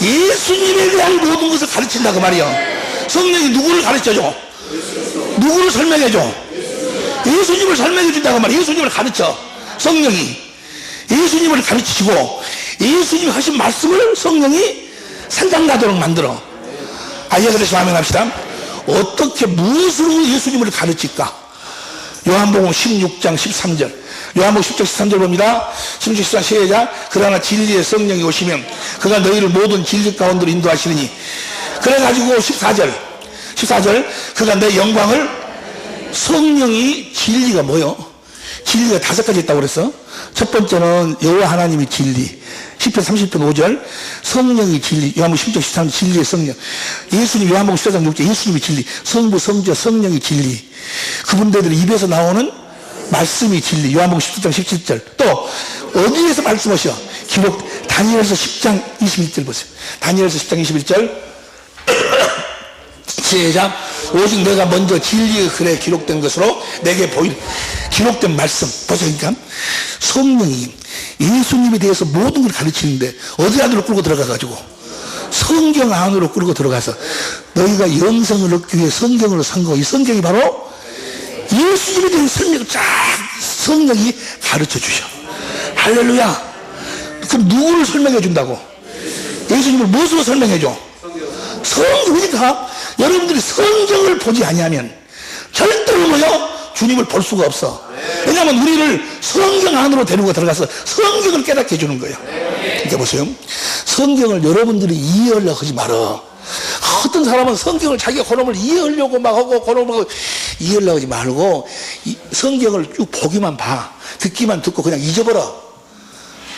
예수님에 대한 모든 것을 가르친다 그 말이요. 성령이 누구를 가르쳐줘? 누구를 설명해줘? 예수님을 설명해 준다고 말이야. 예수님을 가르쳐. 성령이 예수님을 가르치시고 예수님이 하신 말씀을 성령이 생각나도록 만들어. 그래서 아멘합시다. 어떻게 무엇으로 예수님을 가르칠까? 요한복음 16장 13절. 요한복음 10장 13절 봅니다. 16장 13절 시작. 그러나 진리의 성령이 오시면 그가 너희를 모든 진리 가운데로 인도하시리니. 그래가지고 14절 그가 내 영광을, 성령이 진리가 뭐요? 진리가 5가지 있다고 그랬어. 첫 번째는 여호와 하나님이 진리. 10편 30편 5절 성령이 진리. 요한복음 10장 13절 진리의 성령. 예수님 요한복음 14장 6절 예수님이 진리. 성부 성자 성령이 진리. 그분들 입에서 나오는 말씀이 진리. 요한복음 17장 17절. 또 어디에서 말씀하셔? 기록 다니엘서 10장 21절 보세요. 다니엘서 10장 21절 시작. 오직 내가 먼저 진리의 글에 기록된 것으로 내게 보일 기록된 말씀. 보세요. 그러니까 성령이 예수님에 대해서 모든 걸 가르치는데 어디 안으로 끌고 들어가가지고 성경 안으로 끌고 들어가서 너희가 영생을 얻기 위해 성경으로 산 거. 이 성경이 바로 예수님에 대한 설명을 쫙 성령이 가르쳐 주셔. 할렐루야. 그럼 누구를 설명해 준다고? 예수님을 무엇으로 설명해 줘? 성경이니까 여러분들이 성경을 보지 아니하면 절대로 뭐요? 주님을 볼 수가 없어. 왜냐하면 우리를 성경 안으로 데리고 들어가서 성경을 깨닫게 해주는 거예요. 그러니까 보세요. 성경을 여러분들이 이해하려고 하지 말어. 어떤 사람은 성경을 자기가 그놈을 이해하려고 막 하고 그놈을 이해하려고 하지 말고 성경을 쭉 보기만 봐. 듣기만 듣고 그냥 잊어버려.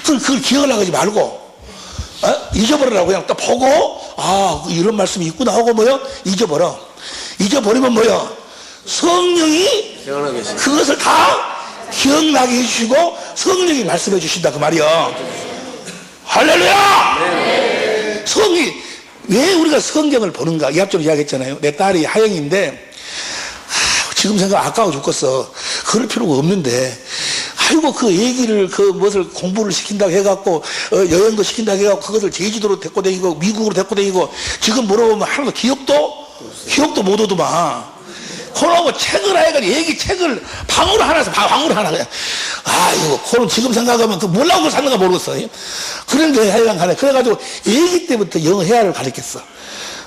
그걸 기억하려고 하지 말고 잊어버리라고. 그냥 또 보고 이런 말씀이 있구나 하고 뭐요? 잊어버려. 잊어버리면 뭐요? 성령이 그것을 다 기억나게 해주시고 성령이 말씀해 주신다 그 말이요. 할렐루야. 네. 성이 왜 우리가 성경을 보는가? 이 앞쪽으로 이야기했잖아요. 내 딸이 하영인데 지금 생각 아까워 죽겠어. 그럴 필요가 없는데 아이고 그 얘기를 무엇을 공부를 시킨다고 해갖고 여행도 시킨다고 해갖고 그것을 제주도로 데리고 다니고 미국으로 데리고 다니고 지금 물어보면 하나도 기억도 못 오더만. 그러고 책을 하여간 얘기 책을 방으로 하나 그냥 이거 그럼 지금 생각하면 그 뭐라고 샀는가 모르겠어. 그런데 하여간 가네. 그래가지고 얘기 때부터 영어 회화를 가르쳤어.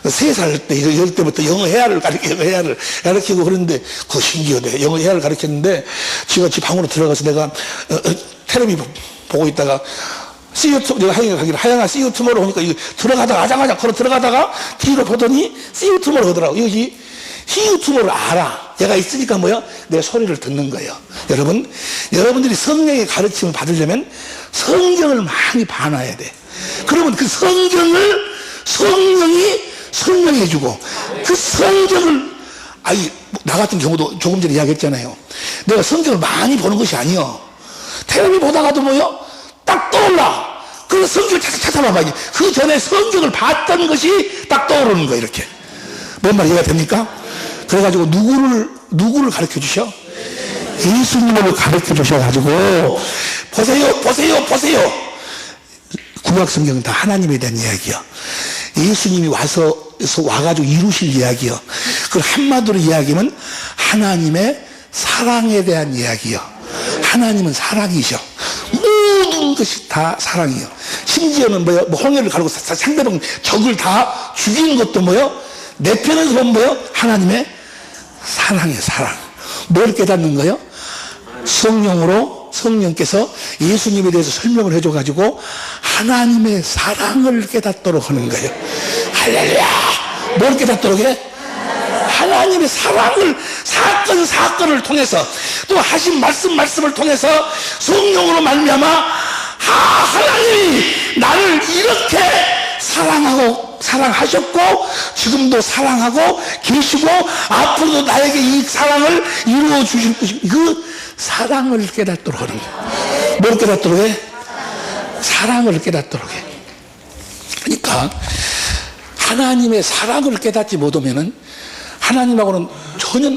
3살 때 이럴 때부터 영어 회화를 가르치고 그랬는데 그거 신기하네. 영어 회화를 가르쳤는데 지가 집 방으로 들어가서 내가 텔레비 보고 있다가 내가 하영아 see you tomorrow 하니까 이거 들어가다가 아장아장 걸어 들어가다가 뒤로 보더니 see you tomorrow 하더라고. 여기 see you tomorrow를 알아. 얘가 있으니까 뭐야? 내 소리를 듣는 거예요. 여러분들이 성령의 가르침을 받으려면 성경을 많이 봐놔야 돼. 그러면 그 성경을 성령이 설명해주고 그 성경을, 나 같은 경우도 조금 전에 이야기했잖아요. 내가 성경을 많이 보는 것이 아니요. 텔레비 보다가도 뭐요? 딱 떠올라. 그래서 성경을 찾아봐야지. 그 전에 성경을 봤던 것이 딱 떠오르는 거예요, 이렇게. 뭔 말 이해가 됩니까? 그래가지고 누구를 가르쳐 주셔? 예수님을 가르쳐 주셔가지고, 보세요. 구약 성경은 다 하나님에 대한 이야기요. 예수님이 와가지고 이루실 이야기요. 그걸 한마디로 이야기하면 하나님의 사랑에 대한 이야기요. 하나님은 사랑이셔. 모든 것이 다 사랑이요. 심지어는 뭐요? 홍해를 가르고 상대방 적을 다 죽이는 것도 뭐요? 내 편에서 보면 뭐요? 하나님의 사랑이에요, 사랑. 뭘 깨닫는 거요? 성령께서 예수님에 대해서 설명을 해줘가지고 하나님의 사랑을 깨닫도록 하는 거예요. 할렐루야! 뭘 깨닫도록 해? 하나님의 사랑을, 사건을 통해서, 또 하신 말씀을 통해서 성령으로 말미암아 하나님이 나를 이렇게 사랑하셨고 지금도 사랑하고 계시고 앞으로도 나에게 이 사랑을 이루어 주실 것이고, 그 사랑을 깨닫도록 하는 거예요. 뭘 깨닫도록 해? 사랑을 깨닫도록 해. 그러니까 하나님의 사랑을 깨닫지 못하면은 하나님하고는 전혀,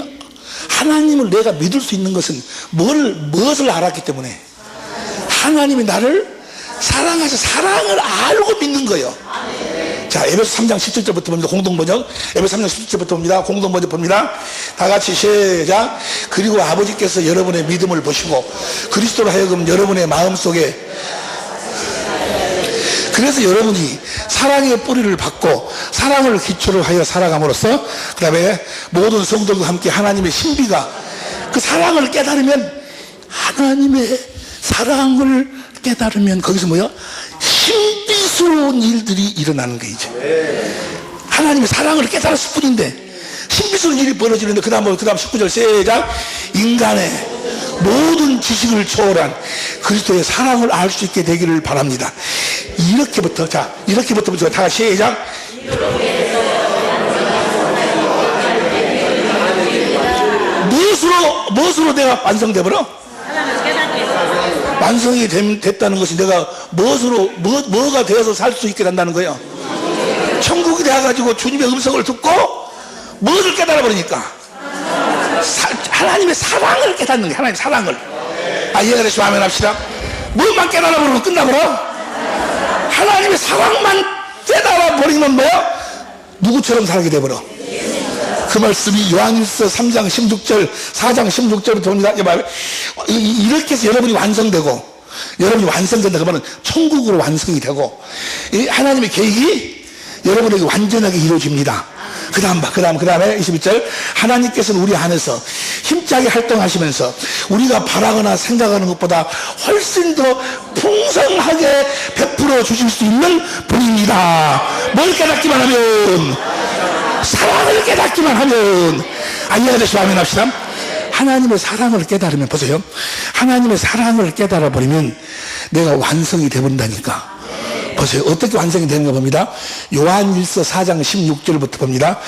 하나님을 내가 믿을 수 있는 것은 무엇을 알았기 때문에, 하나님이 나를 사랑하셔, 사랑을 알고 믿는 거예요. 자, 에베소 3장 17절부터 봅니다. 공동번역. 에베소 3장 17절부터 봅니다. 공동번역 봅니다. 다 같이 시작. 그리고 아버지께서 여러분의 믿음을 보시고 그리스도로 하여금 여러분의 마음속에, 그래서 여러분이 사랑의 뿌리를 받고 사랑을 기초로 하여 살아감으로써, 그 다음에 모든 성도들과 함께 하나님의 신비가, 그 사랑을 깨달으면, 하나님의 사랑을 깨달으면 거기서 뭐야? 신비스러운 일들이 일어나는 거예요. 하나님의 사랑을 깨달았을 뿐인데 신비스러운 일이 벌어지는데, 그 다음 19절 시작. 인간의 모든 지식을 초월한 그리스도의 사랑을 알 수 있게 되기를 바랍니다. 이렇게부터 다 같이 시작. 무엇으로 내가 완성되버려? 완성이 됐다는 것이 내가 뭐가 되어서 살 수 있게 된다는 거예요. 천국이 되어가지고 주님의 음성을 듣고 무엇을 깨달아 버리니까? 하나님의 사랑을 깨닫는 거예요. 하나님의 사랑을. 이해가 되시면 아멘 합시다. 무엇만 깨달아 버리면 끝나버려? 하나님의 사랑만 깨달아 버리면 뭐야? 누구처럼 살게 돼버려? 그 말씀이 요한일서 3장 16절 4장 16절부터 봅니다. 이렇게 해서 여러분이 완성되고, 여러분이 완성된다 그러면 천국으로 완성이 되고, 이 하나님의 계획이 여러분에게 완전하게 이루어집니다. 그 다음에 22절. 하나님께서는 우리 안에서 힘차게 활동하시면서 우리가 바라거나 생각하는 것보다 훨씬 더 풍성하게 베풀어 주실 수 있는 분입니다. 뭘 깨닫기만 하면? 사랑을 깨닫기만 하면. 이해가 되시면 아멘 합시다. 하나님의 사랑을 깨달으면, 보세요, 하나님의 사랑을 깨달아 버리면 내가 완성이 되버린다니까. 보세요, 어떻게 완성이 되는가 봅니다. 요한일서 4장 16절부터 봅니다.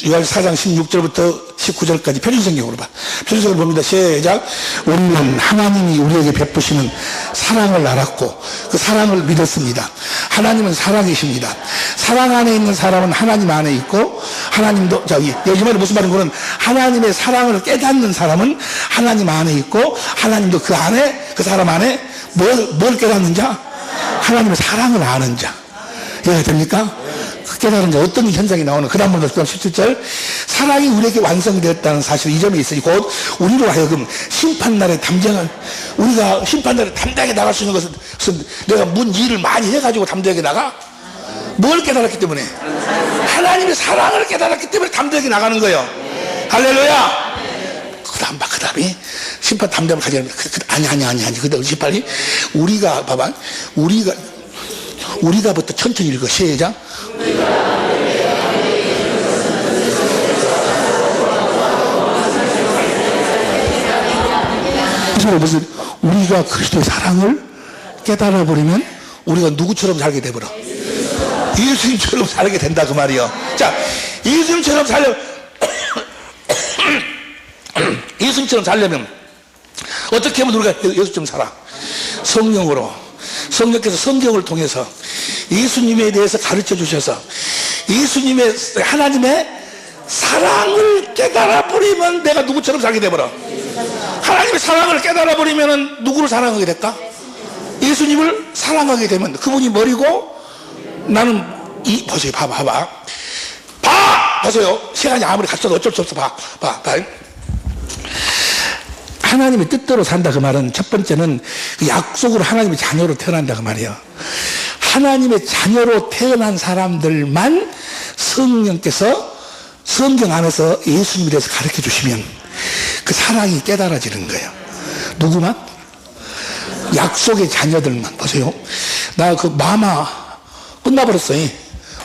요한 4장 16절부터 19절까지 표준성경으로 표준성경으로 봅니다. 시작. 우리는 하나님이 우리에게 베푸시는 사랑을 알았고 그 사랑을 믿었습니다. 하나님은 사랑이십니다. 사랑 안에 있는 사람은 하나님 안에 있고, 하나님도, 여기 말은 무슨 말인 거는, 하나님의 사랑을 깨닫는 사람은 하나님 안에 있고, 하나님도 그 사람 안에 뭘 깨닫는 자? 하나님의 사랑을 아는 자. 이해가 됩니까? 그 깨달은 자, 어떤 현상이 나오는, 그 다음 17절. 사랑이 우리에게 완성되었다는 사실, 이 점이 있으니 곧 우리로 하여금 심판날에 우리가 심판날에 담대하게 나갈 수 있는 것은, 내가 뭔 일을 많이 해가지고 담대하게 나가? 뭘 깨달았기 때문에? 하나님의 사랑을 깨달았기 때문에 담대하게 나가는 거예요. 할렐루야. 그 다음에 심판 담대함을 가져야 합니다. 아니. 그 다음 빨리 우리가부터 천천히 읽어. 시작. 그래서 무슨, 우리가 그리스도의 사랑을 깨달아 버리면 우리가 누구처럼 살게 되버려? 예수님처럼 살게 된다 그 말이요. 자, 예수님처럼 예수님처럼 살려면 어떻게 하면 우리가 예수처럼 살아? 성령으로. 성령께서 성경을 통해서 예수님에 대해서 가르쳐 주셔서 예수님의 하나님의 사랑을 깨달아 버리면 내가 누구처럼 살게 되버려. 하나님의 사랑을 깨달아 버리면 누구를 사랑하게 될까? 예수님을 사랑하게 되면 그분이 머리고 나는 보세요. 봐봐. 보세요. 시간이 아무리 갔어도 어쩔 수 없어. 봐. 하나님의 뜻대로 산다 그 말은 첫 번째는 그 약속으로 하나님의 자녀로 태어난다 그 말이에요. 하나님의 자녀로 태어난 사람들만 성령께서 성경 안에서 예수님에 대해서 가르쳐 주시면 그 사랑이 깨달아지는 거예요. 누구만? 약속의 자녀들만. 보세요. 나 그 마마 끝나버렸어요.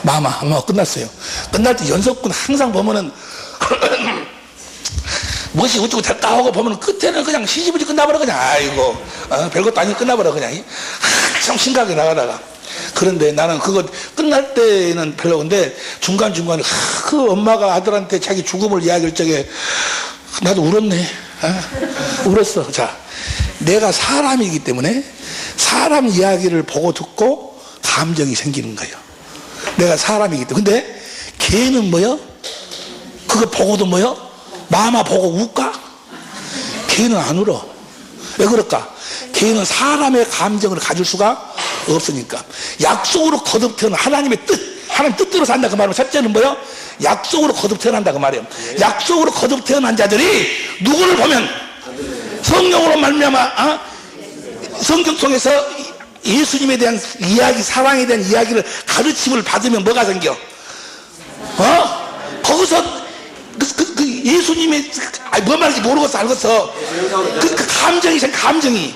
마마 끝났어요. 끝날 때 연속군 항상 보면은 무엇이 어쩌고 됐다 하고 보면 끝에는 그냥 시시부지 끝나버려. 그냥 아이고 별것도 아니고 끝나버려. 그냥 참 심각하게 나가다가. 그런데 나는 그거 끝날 때는 별로인데 중간중간에 그 엄마가 아들한테 자기 죽음을 이야기할 적에 나도 울었네. 울었어. 자, 내가 사람이기 때문에 사람 이야기를 보고 듣고 감정이 생기는 거예요. 내가 사람이기 때문에. 근데 걔는 뭐요? 그거 보고도 뭐요? 마마 보고 울까? 걔는 안 울어. 왜 그럴까? 걔는 사람의 감정을 가질 수가 없으니까. 약속으로 거듭 태어난 하나님의 뜻, 하나님 뜻대로 산다 그 말은 첫째는 뭐요? 약속으로 거듭 태어난다 그 말이에요. 약속으로 거듭 태어난 자들이 누구를 보면 성령으로 말미암아 성경 통해서 예수님에 대한 이야기, 사랑에 대한 이야기를 가르침을 받으면 뭐가 생겨? 거기서 그 예수님의 뭔 말인지 모르겠어 알겠어. 그 감정이 생겨. 감정이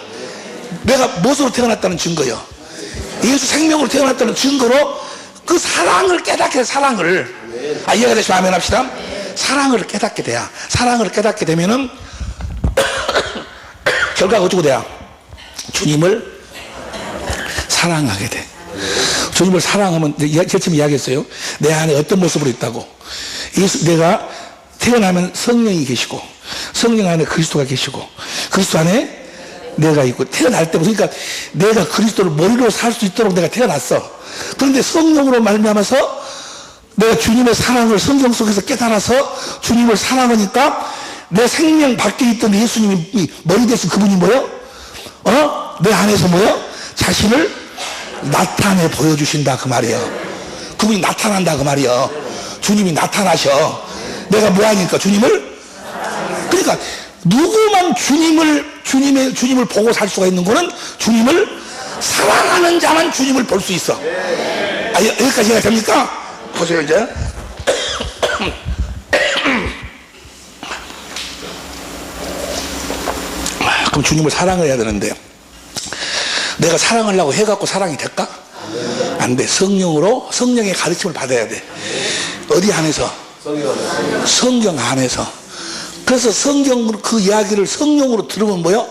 내가 무엇으로 태어났다는 증거요. 예수 생명으로 태어났다는 증거로 그 사랑을 깨닫게 돼. 사랑을 이해가 되시면 아멘 합시다. 사랑을 깨닫게 돼야. 사랑을 깨닫게 되면은 결과가 어쩌고 돼야? 주님을 사랑하게 돼. 주님을 사랑하면 처음 이야기했어요. 내 안에 어떤 모습으로 있다고. 내가 태어나면 성령이 계시고 성령 안에 그리스도가 계시고 그리스도 안에 내가 있고 태어날 때부터 그러니까 내가 그리스도를 머리로 살 수 있도록 내가 태어났어. 그런데 성령으로 말미암아서 내가 주님의 사랑을 성경 속에서 깨달아서 주님을 사랑하니까 내 생명 밖에 있던 예수님이 머리 대신 그분이 뭐요? 내 안에서 뭐요? 자신을 나타내 보여주신다 그 말이에요. 그분이 나타난다 그 말이에요. 주님이 나타나셔. 내가 뭐하니까 주님을. 그러니까 누구만 주님을 보고 살 수가 있는 거는 주님을 사랑하는 자만 주님을 볼 수 있어. 여기까지 이해가 됩니까? 보세요 이제. 그럼 주님을 사랑을 해야 되는데 내가 사랑하려고 해갖고 사랑이 될까? 안 돼. 성령의 가르침을 받아야 돼. 어디 안에서? 성경 안에서. 그래서 성경 그 이야기를 성령으로 들으면 뭐요?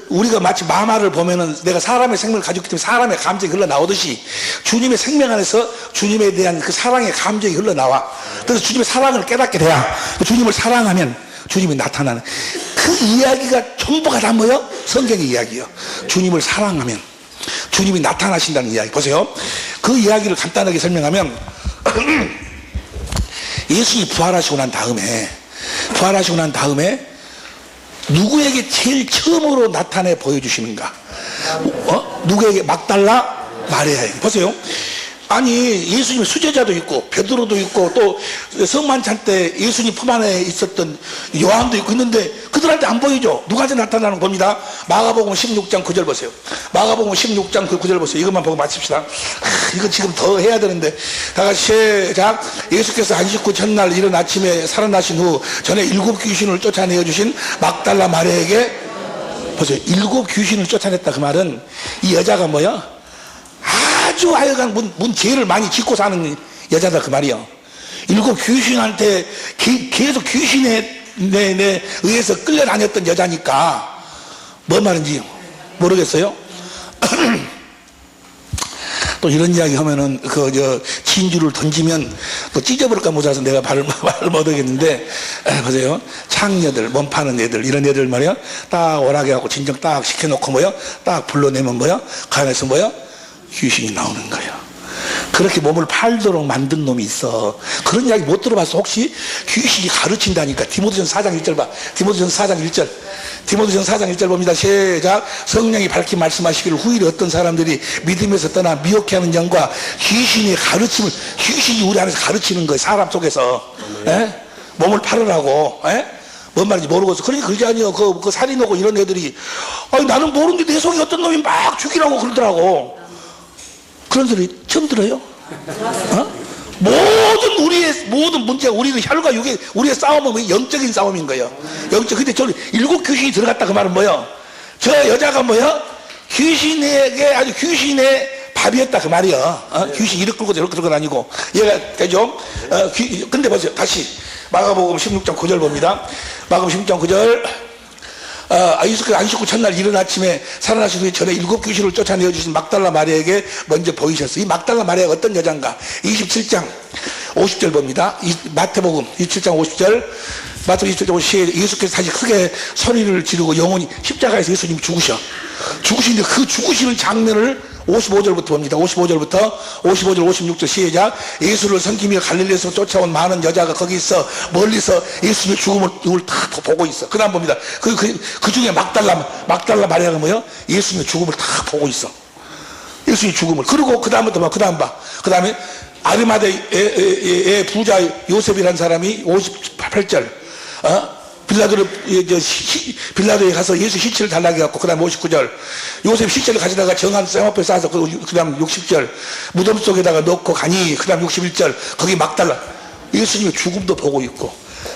우리가 마치 마마를 보면은 내가 사람의 생명을 가지고 있기 때문에 사람의 감정이 흘러나오듯이 주님의 생명 안에서 주님에 대한 그 사랑의 감정이 흘러나와. 그래서 주님의 사랑을 깨닫게 돼야 주님을 사랑하면 주님이 나타나는 그 이야기가 전부가 다 뭐요? 성경의 이야기요. 주님을 사랑하면 주님이 나타나신다는 이야기. 보세요. 그 이야기를 간단하게 설명하면 예수님이 부활하시고 난 다음에 누구에게 제일 처음으로 나타내 보여주시는가? 누구에게? 막달라 마리아에게. 보세요. 아니 예수님의 수제자도 있고 베드로도 있고 또 성만찬 때 예수님 품 안에 있었던 요한도 있고 있는데 그들한테 안 보이죠? 누구한테 나타나는 겁니다. 마가복음 16장 9절 보세요. 마가복음 16장 9절 보세요. 이것만 보고 마칩시다. 이거 지금 더 해야 되는데 다 같이 시작. 예수께서 안식 후 첫날 이른 아침에 살아나신 후 전에 7 귀신을 쫓아내어 주신 막달라 마리아에게. 보세요. 7 귀신을 쫓아냈다 그 말은 이 여자가 뭐야? 아주 하여간 문 죄를 많이 짓고 사는 여자다 그 말이요. 7 귀신한테 계속 귀신에 의해서 끌려다녔던 여자니까 뭔 말인지 모르겠어요. 또 이런 이야기 하면은 진주를 던지면 또 찢어버릴까 못해서 내가 말을 못하겠는데, 보세요. 창녀들, 몸 파는 애들, 이런 애들 말이야. 딱 오라게 하고 진정 딱 시켜놓고 뭐야? 딱 불러내면 뭐야? 그 안에서 뭐야? 귀신이 나오는 거야. 그렇게 몸을 팔도록 만든 놈이 있어. 그런 이야기 못 들어봤어? 혹시? 귀신이 가르친다니까. 디모데전서 4장 1절 봐. 디모데전서 4장 1절. 디모데전서 4장 1절 봅니다. 시작. 성령이 밝히 말씀하시기를 후일에 어떤 사람들이 믿음에서 떠나 미혹해하는 영과 귀신이 우리 안에서 가르치는 거예요. 사람 속에서. 몸을 팔으라고. 뭔 말인지 모르겠어. 그러니까 그게 아니에요. 그 살인하고 이런 애들이, 아니, 나는 모르는데 내 속에 어떤 놈이 막 죽이라고 그러더라고. 그런 소리 처음 들어요? 모든 문제가 우리는 혈과 육의 우리의 싸움은 영적인 싸움인 거예요. 근데 저 일곱 귀신이 들어갔다 그 말은 뭐예요? 저 여자가 뭐예요? 귀신에게 아주 귀신의 밥이었다 그 말이에요. 귀신 이렇게 끌고 저렇게 그런 건 아니고. 얘가 좀 근데 보세요. 다시 마가복음 16장 9절 봅니다. 마가복음 16장 9절. 예수께서 안식구 첫날 이른 아침에 살아나신 후에 전에 7 귀신을 쫓아내어 주신 막달라 마리아에게 먼저 보이셨어요. 이 막달라 마리아가 어떤 여잔가? 27장 50절 봅니다. 마태복음 27장 50절. 마태복음 27장 50절. 예수께서 다시 크게 소리를 지르고 영원히 십자가에서 예수님이 죽으시는데 그 죽으시는 장면을 55절부터 봅니다. 55절부터 55절 56절 시작. 예수를 섬기며 갈릴리에서 쫓아온 많은 여자가 거기 있어 멀리서 예수님의 죽음을 다 보고 있어. 그 다음 봅니다. 그 중에 막달라 마리아가 뭐예요? 예수님의 죽음을 다 보고 있어. 예수님의 죽음을. 그리고 그 다음부터 봐. 그 다음에 아리마대의 부자 요셉이라는 사람이 58절. 빌라도에 가서 예수 시체를 달라고 해갖고, 그 다음 59절. 요셉 시체를 가져다가 정한 쇠마포에 싸서, 그 다음 60절. 무덤 속에다가 넣고 가니, 그 다음 61절. 거기 막달라. 예수님의 죽음도 보고 있고.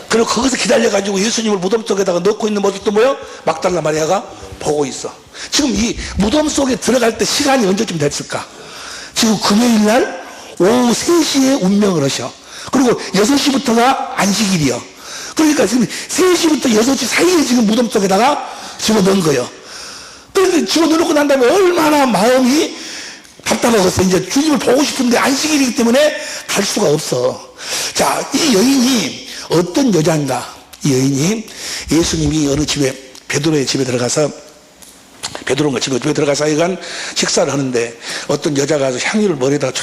그리고 거기서 기다려가지고 예수님을 무덤 속에다가 넣고 있는 모습도 뭐예요? 막달라 마리아가 보고 있어. 지금 이 무덤 속에 들어갈 때 시간이 언제쯤 됐을까? 지금 금요일 날 오후 3시에 운명을 하셔. 그리고 6시부터가 안식일이요. 그러니까 지금 3시부터 6시 사이에 지금 무덤 속에다가 집어넣은 거예요. 그래서 집어넣고 난 다음에 얼마나 마음이 답답하겠어. 이제 주님을 보고 싶은데 안식일이기 때문에 갈 수가 없어. 자, 이 여인이 어떤 여자인가? 이 여인이 예수님이 어느 집에, 베드로의 집에 들어가서, 베드로가 집에 들어가서 하여간 식사를 하는데 어떤 여자가 가서 향유를 머리에다가 쫙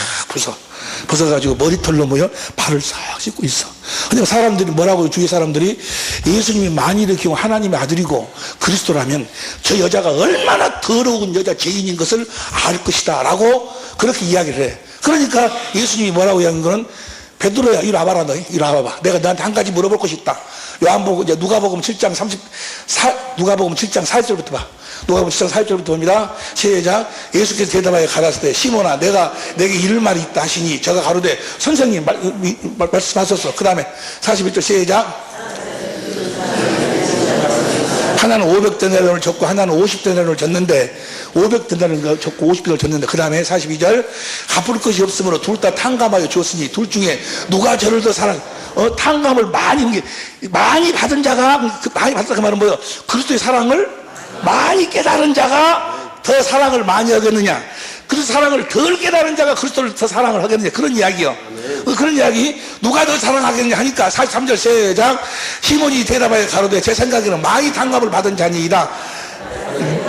벗어가지고 머리털로 모여 발을 싹 씻고 있어. 근데 사람들이 뭐라고, 주위 사람들이 예수님이 만일의 경우 하나님의 아들이고 그리스도라면 저 여자가 얼마나 더러운 여자 죄인인 것을 알 것이다 라고 그렇게 이야기를 해. 그러니까 예수님이 뭐라고 이야기한 거는, 베드로야, 이리 와봐라, 너. 이리 와봐봐. 내가 너한테 한 가지 물어볼 것이 있다. 요한복음, 이제 누가복음 7장 4절부터 봐. 누가복음 7장 4절부터 봅니다. 시작. 예수께서 대답하여 가라사대, 시몬아, 내가 내게 이를 말이 있다 하시니 저가 가로되, 선생님 말씀하셨어. 그 다음에 41절 시작. 하나는 500데나리온을 줬고 하나는 50데나리온을 줬는데, 500데나리온을 줬고 50데나리온을 줬는데, 그 다음에 42절. 갚을 것이 없으므로 둘 다 탕감하여 주었으니 둘 중에 누가 저를 더 사랑, 탕감을 많이 받은 자가, 많이 받았다 그 말은 뭐예요? 그리스도의 사랑을 많이 깨달은 자가 더 사랑을 많이 하겠느냐? 그리스도 사랑을 덜 깨달은 자가 그리스도를 더 사랑을 하겠느냐? 그런 이야기요. 그런 이야기. 누가 더 사랑하겠느냐 하니까 43절 시작. 시몬이 대답하여 가로되, 제 생각에는 많이 탕감을 받은 자니이다.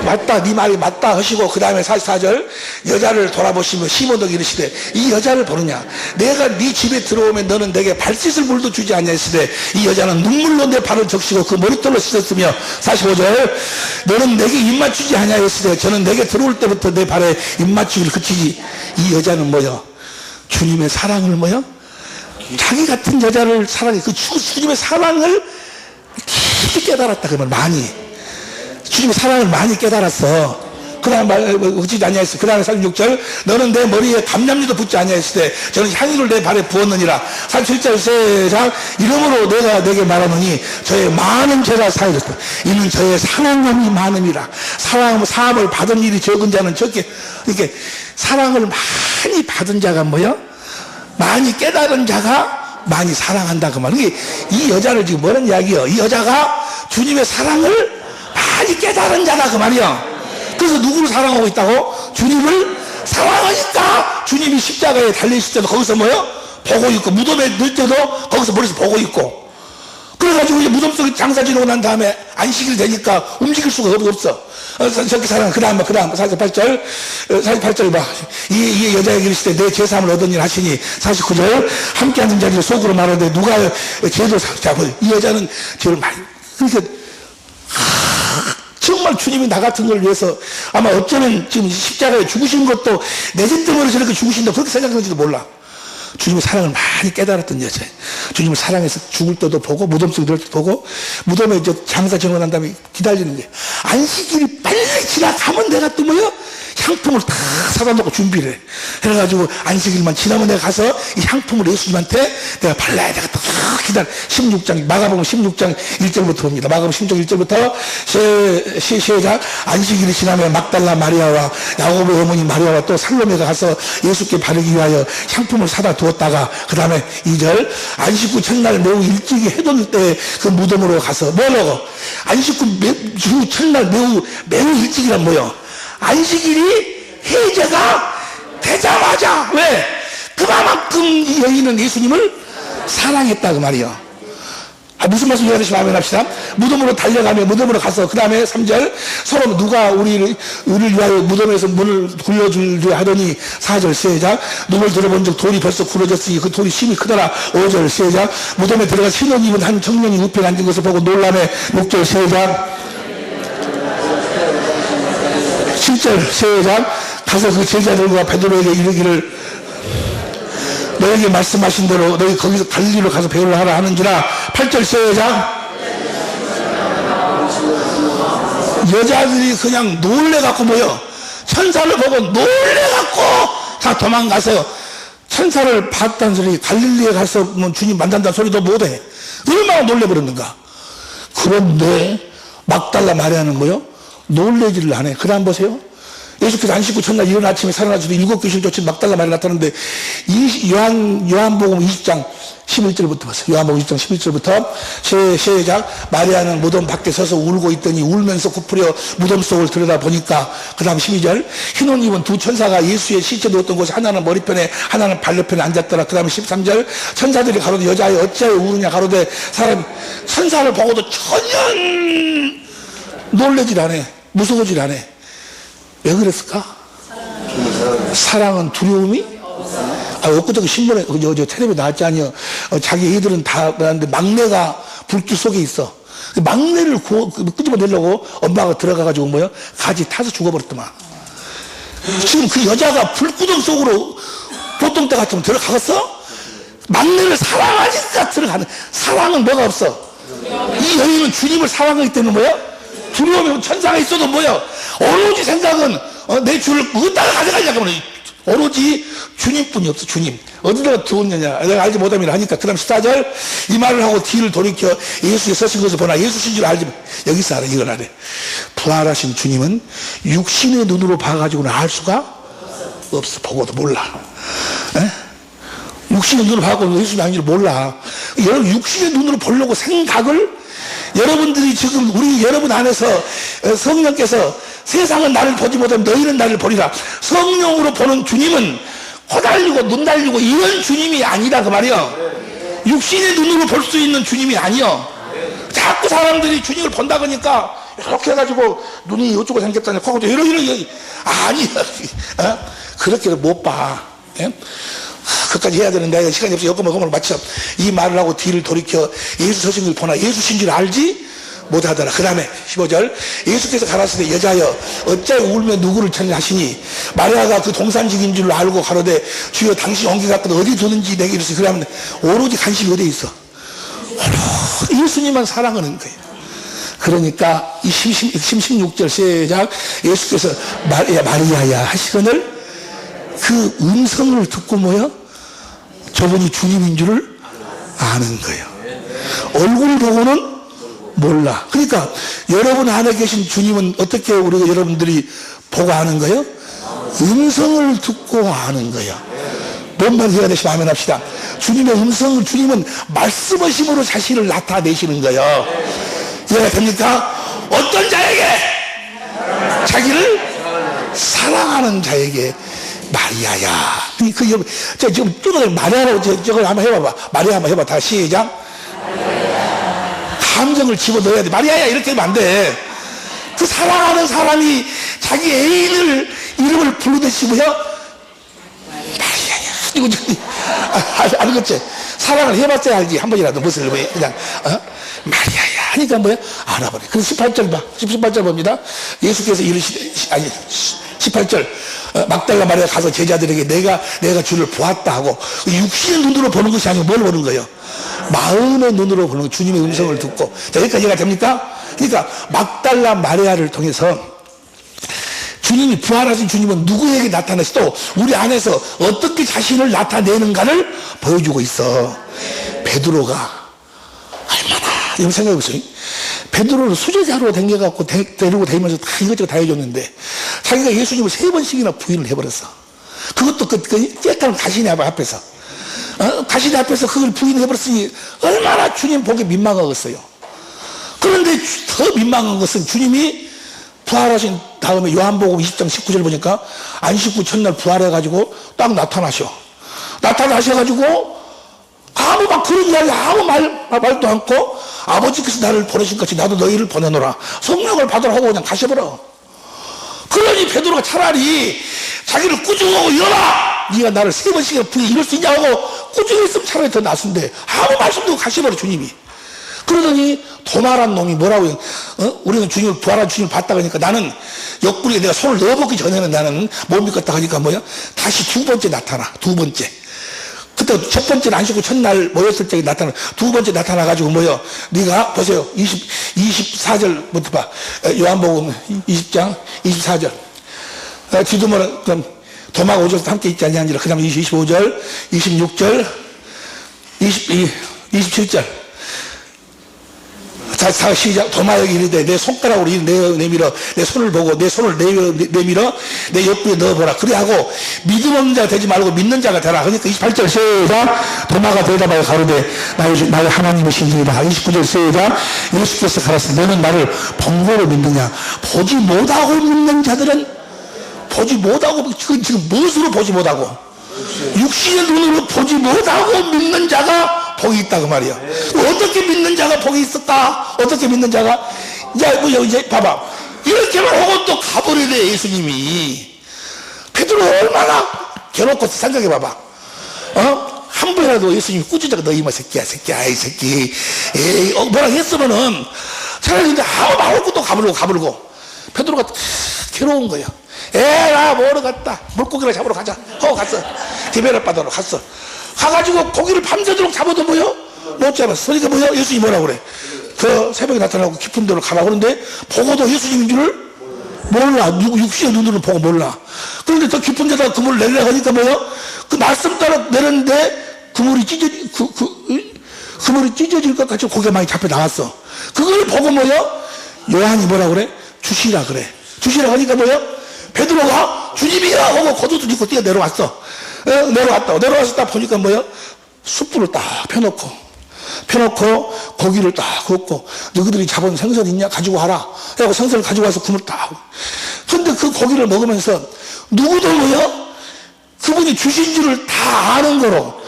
맞다, 네 말이 맞다 하시고, 그 다음에 44절. 여자를 돌아보시며 시몬도 이르시되, 이 여자를 보느냐? 내가 네 집에 들어오면 너는 내게 발 씻을 물도 주지 아니하시되 이 여자는 눈물로 내 발을 적시고 그 머리털로 씻었으며, 45절. 너는 내게 입맞추지 아니하였으되 저는 내게 들어올 때부터 내 발에 입맞추기를 그치지. 이 여자는 뭐요? 주님의 사랑을 뭐요? 자기 같은 여자를 사랑해. 그 주님의 사랑을 깊이 깨달았다. 그러면 많이 주님의 사랑을 많이 깨달았어. 그 다음에 어찌지 아니하였어. 그 다음에 36절. 너는 내 머리에 담냠류도 붓지 아니하였을 때 저는 향유를 내 발에 부었느니라. 37절 시작. 이러므로 내가 내게 말하노니 저의 많은 죄가 사해졌다. 이는 저의 사랑함이 많음이라. 사랑을 받은 일이 적은 자는 적게. 이렇게 사랑을 많이 받은 자가 뭐야? 많이 깨달은 자가 많이 사랑한다 그 말. 이 여자를 지금 뭐라는 이야기요? 이 여자가 주님의 사랑을 많이 깨달은 자다 그 말이야. 그래서 누구를 사랑하고 있다고? 주님을 사랑하니까 주님이 십자가에 달리실 때도 거기서 뭐요? 보고 있고, 무덤에 넣을 때도 거기서 머리에서 보고 있고. 그래가지고 이제 무덤 속에 장사 지내고 난 다음에 안식일 되니까 움직일 수가 없어. 저렇게 사랑. 그 다음 48절, 48절 봐. 이 여자에게 이르시되 내 제사함을 얻은 일 하시니. 49절, 함께 앉은 자리를 속으로 말하되 누가 죄도 잡고. 이 여자는 죄를 많이. 그러니까 정말 주님이 나 같은 걸 위해서 아마 어쩌면 지금 십자가에 죽으신 것도 내 죄 때문에 저렇게 죽으신다 그렇게 생각하는지도 몰라. 주님의 사랑을 많이 깨달았던 여자예요. 주님을 사랑해서 죽을 때도 보고 무덤 속에 들을 때도 보고 무덤에 이제 장사 지내고 난 다음에 기다리는 거예요. 안식일이 빨리 지나가면 내가 또 뭐요? 향품을 다 사다 놓고 준비를 해. 그래가지고 안식일만 지나면 내가 가서 이 향품을 예수님한테 내가 발라야 되겠다. 기다려. 16장, 마가복음 16장 1절부터 봅니다. 마가복음 16장 1절부터 시작. 안식일이 지나면 막달라 마리아와 야고보의 어머니 마리아와 또 살로메가 가서 예수께 바르기 위하여 향품을 사다 두었다가 그 다음에 2절 안식 후 첫날 매우 일찍이 해돋을 때 그 무덤으로 가서 뭐라고? 안식 후 첫날 매우 일찍이란 뭐요? 안식일이 해제가 되자마자 왜? 그만큼 이 여인은 예수님을 사랑했다 그 말이요. 무슨 말씀 이해하시면 아멘 합시다. 무덤으로 달려가며 무덤으로 가서 그 다음에 3절 서로 누가 우리를 위하여 무덤에서 문을 굴려주려 하더니 4절 시작. 눈을 들어본 적 돌이 벌써 굴어졌으니 그 돌이 심히 크더라. 5절 시작. 무덤에 들어가 신혼 입은 한 청년이 우편에 앉은 것을 보고 놀라매. 6절 시작. 7절 시작. 가서 그 제자들과 베드로에게 이르기를 너에게 말씀하신 대로 너희 거기서 갈릴리로 가서 배우를 하라 하는지라. 8절 시작. 여자들이 그냥 놀래갖고 뭐요? 천사를 보고 놀래갖고 다 도망가서 천사를 봤다는 소리, 갈릴리에 가서 뭐 주님 만난다는 소리도 못해. 얼마나 놀래버렸는가. 그런데 막달라 마리아는 뭐요? 놀래지를 안 해. 그 다음 보세요. 예수께서 안식 후 첫날 이른 아침에 살아나시더니 7귀신을 쫓은 막달라 마리아 나타났는데 요한복음 20장 11절부터 봤어요. 요한복음 20장 11절부터 시작. 마리아는 무덤 밖에 서서 울고 있더니 울면서 굽으려 무덤 속을 들여다보니까 그 다음 12절 흰 옷 입은 두 천사가 예수의 시체 누웠던 곳에 하나는 머리편에 하나는 발옆편에 앉았더라. 그 다음에 13절 천사들이 가로되 여자여 어찌하여 우느냐 가로되 사람 천사를 보고도 전혀 놀래질 않아. 무서워질 않아. 왜 그랬을까? 사랑은 두려움이? 엊그저께 신문에, 텔레비에 나왔지 아니요. 자기 애들은 다, 나는데 막내가 불길 속에 있어. 막내를 끄집어내려고 엄마가 들어가가지고 뭐야? 가지 타서 죽어버렸더만. 지금 그 여자가 불구덩 속으로 보통 때 같으면 들어가겠어? 막내를 사랑하니까 들어가는. 사랑은 뭐가 없어? 이 여인은 주님을 사랑하기 때문에 뭐야? 두려움이 천사가 있어도 뭐야? 오로지 생각은 내 주를 어디다가 가져가냐 그러면 오로지 주님뿐이 없어. 주님 어디다가 두었느냐 내가 알지 못함이라 하니까. 그 다음 14절 이 말을 하고 뒤를 돌이켜 예수의 서신 것을 보나 예수신 줄 알지. 여기서 알아. 이건 알아. 부활하신 주님은 육신의 눈으로 봐가지고는 알 수가 없어. 보고도 몰라. 에? 육신의 눈으로 봐고 예수님이 아닌지를 몰라. 여러분 육신의 눈으로 보려고 생각을 여러분들이 지금 우리 여러분 안에서 성령께서 세상은 나를 보지 못하면 너희는 나를 보리라. 성령으로 보는 주님은 코 달리고 눈 달리고 이런 주님이 아니라 그 말이요. 육신의 눈으로 볼 수 있는 주님이 아니요. 자꾸 사람들이 주님을 본다 그러니까 이렇게 해가지고 눈이 이쪽으로 생겼다니 코가 이러이러 아니야. 그렇게 못 봐. 그까지 해야 되는데 시간이 없어. 여건을 마쳐 이 말을 하고 뒤를 돌이켜 예수 서신을 보나 예수신 줄 알지 못하더라. 그 다음에 15절 예수께서 가라사대 여자여 어찌하여 울며 누구를 찾냐 하시니 마리아가 그 동산직인 줄 알고 가로되 주여 당신 옹기 갖고 어디 두는지 내게 이르시오. 그러면 오로지 관심이 어디에 있어? 예수님만 사랑하는 거예요. 그러니까 이 16절 시작. 예수께서 마리아야 하시거늘 그 음성을 듣고 뭐야? 저분이 주님인 줄을 아는 거예요. 얼굴 보고는 몰라. 그러니까 여러분 안에 계신 주님은 어떻게 우리가 여러분들이 보고 아는 거예요? 음성을 듣고 아는 거예요. 뭔 말 해야 되시면 아멘 합시다. 주님의 음성을 주님은 말씀하심으로 자신을 나타내시는 거예요. 이해가 됩니까? 어떤 자에게? 자기를 사랑하는 자에게 마리아야. 지금 저걸 마리아라고 저걸 한번 해봐봐. 마리아 한번 해봐. 다 시작. 감정을 집어넣어야 돼. 마리아야 이렇게 하면 안 돼. 그 사랑하는 사람이 자기 애인을 이름을 부르듯이 뭐야? 마리아야. 이거 알겠지? 사랑을 해봤어야 알지. 한 번이라도 무엇을 그냥 마리아야 하니까 뭐야? 알아버려. 그래서 18절 봐. 18절 봅니다. 예수께서 이르시되 18절 막달라 마리아 가서 제자들에게 내가 주를 보았다 하고 육신의 눈으로 보는 것이 아니고 뭘 보는 거예요? 마음의 눈으로 보는 거. 주님의 음성을 듣고. 자, 여기까지 이해가 됩니까? 그러니까 막달라 마리아를 통해서 주님이 부활하신 주님은 누구에게 나타나서 또 우리 안에서 어떻게 자신을 나타내는가를 보여주고 있어. 베드로가 얼마나 이런 생각해 보세요. 베드로를 수제자로 댕겨갖고 데리고 다니면서 다 이것저것 다 해줬는데 자기가 예수님을 3번씩이나 부인을 해버렸어. 그것도 깨끗한 가시네 앞에서 가시네 앞에서 그걸 부인해버렸으니 얼마나 주님 보기 민망하겠어요. 그런데 더 민망한 것은 주님이 부활하신 다음에 요한복음 20장 19절 보니까 안식구 첫날 부활해가지고 딱 나타나셔가지고 아무 막 그런 이야기 아무 말도 않고 아버지께서 나를 보내신 것이 나도 너희를 보내노라 성령을 받으라 하고 그냥 가셔버려. 그러니 베드로가 차라리 자기를 꾸중하고 일어나 네가 나를 3번씩이나 부인 이럴 수 있냐고 꾸중했으면 차라리 더 낫은데 아무 말씀도 가셔버려 주님이. 그러더니 도마란 놈이 뭐라고 우리는 주님을 부활한 주님을 봤다 그러니까 나는 옆구리에 내가 손을 넣어보기 전에는 나는 못 믿겠다 하니까 뭐야 다시 2번째 나타나. 2번째 그때 첫 번째는 안식구 첫날 모였을 때 나타나 2번째 나타나가지고 뭐요 네가 보세요 24절부터 봐. 요한복음 20장 24절 뒤도면 도마가 오셔서 함께 있지 아니하니라. 그 다음에 25절 26절 27절 자, 시작. 도마에게 이르되 내 손가락으로 내밀어 내 손을 보고 내 손을 내밀어 내 옆구리에 넣어보라. 그래 하고 믿음 없는 자가 되지 말고 믿는 자가 되라. 그러니까 28절 시작. 도마가 대답하여 가로되 나의 하나님이신지라. 29절 시작. 예수께서 가라사대 너는 나를 번거로 믿느냐. 보지 못하고 믿는 자들은 보지 못하고 지금 무엇으로 보지 못하고 육신의 눈으로 보지 못하고 믿는 자가 복이 있다 그 말이야. 어떻게 믿는 자가 복이 있었다? 어떻게 믿는 자가 이제 봐봐 이렇게만 하고 또 가버리네 예수님이. 베드로 얼마나 괴롭고 생각해 봐봐. 한 번이라도 예수님이 꾸짖다가 너 이마 새끼야 이 새끼 뭐라 했으면은 차라리 근데 아무 말 없고 또 가불고 베드로가 괴로운 거야. 에라 뭐러 갔다 물고기를 잡으러 가자 하고 갔어. 디베라 바다로 갔어. 가가지고 고기를 밤새도록 잡아도 뭐요? 못 잡았어. 그러니까 뭐요? 예수님이 뭐라고 그래? 그 새벽에 나타나고 깊은 데로 가라고 그러는데 보고도 예수님인 줄을 몰라. 육신의 눈으로는 보고 몰라. 그런데 더 깊은 데다가 그물을 내려고 하니까 뭐요? 그 말씀 따라 내렸는데 그물이 찢어질 것 같이 고기가 많이 잡혀 나왔어. 그걸 보고 뭐요? 요한이 뭐라고 그래? 주시라 그래. 주시라 하니까 뭐요? 베드로가 주님이야 하고 겉옷을 입고 뛰어 내려왔어. 내려와서 딱 보니까 뭐야? 숯불을 딱 펴놓고 고기를 딱 굽고 너희들이 잡은 생선 있냐? 가지고 와라. 그래서 생선을 가지고 와서 국물 딱 하고. 근데 그 고기를 먹으면서 누구도 뭐야? 그분이 주신 줄을 다 아는 거로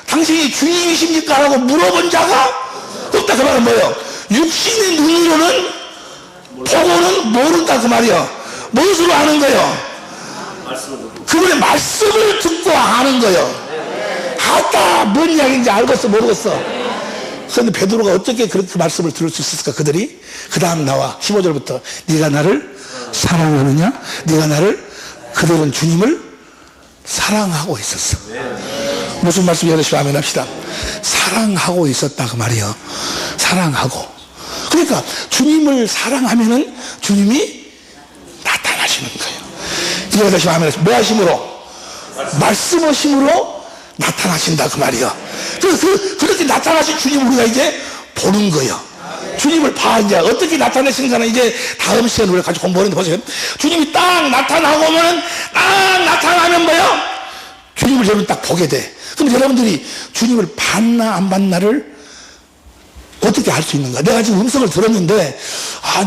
당신이 주님이십니까? 라고 물어본 자가 없다 그 말은 뭐예요? 육신의 눈으로는 보고는 모른다 그 말이야. 무엇으로 아는 거예요? 그분의 말씀을 듣고 아는 거예요. 아따 뭔 이야기인지 알겠어 모르겠어. 그런데 베드로가 어떻게 그렇게 말씀을 들을 수 있었을까 그들이? 그 다음 나와 15절부터 네가 나를 사랑하느냐? 네가 나를 그들은 주님을 사랑하고 있었어. 무슨 말씀이냐면 아멘 합시다. 사랑하고 있었다 그 말이에요. 사랑하고. 그러니까 주님을 사랑하면은 주님이 나타나시는 거예요. 이거 다시 아멘 합시다. 뭐 하심으로? 말씀하심으로 나타나신다 그 말이에요. 그렇게 나타나신 주님을 우리가 이제 보는 거예요. 주님을 봐. 이제 어떻게 나타내신가는 이제 다음 시간에 우리가 같이 공부하는데 보세요. 주님이 딱 나타나면 뭐요? 주님을 여러분 딱 보게 돼. 그럼 여러분들이 주님을 봤나 안 봤나를 어떻게 알 수 있는가? 내가 지금 음성을 들었는데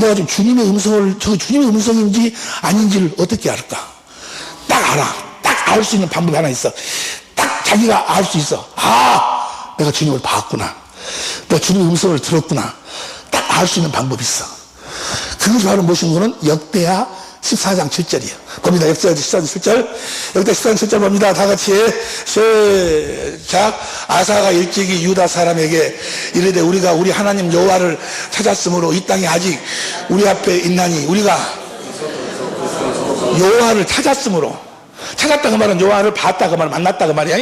내가 지금 주님의 음성을 저거 주님의 음성인지 아닌지를 어떻게 알까? 딱 알아. 딱 딱 알 수 있는 방법이 하나 있어. 딱 자기가 알 수 있어. 아, 내가 주님을 봤구나. 내가 주님의 음성을 들었구나. 딱 알 수 있는 방법이 있어. 그것이 바로 무엇인 거는 역대하 14장 7절이에요. 봅니다. 역대하 14장 7절. 역대하 14장 7절 봅니다. 다 같이 시작. 아사가 일찍이 유다 사람에게 이르되 우리가 우리 하나님 여호와를 찾았으므로 이 땅이 아직 우리 앞에 있나니 우리가 여호와를 찾았으므로, 찾았다 그 말은 여호와를 봤다 그 말, 만났다 그 말이야.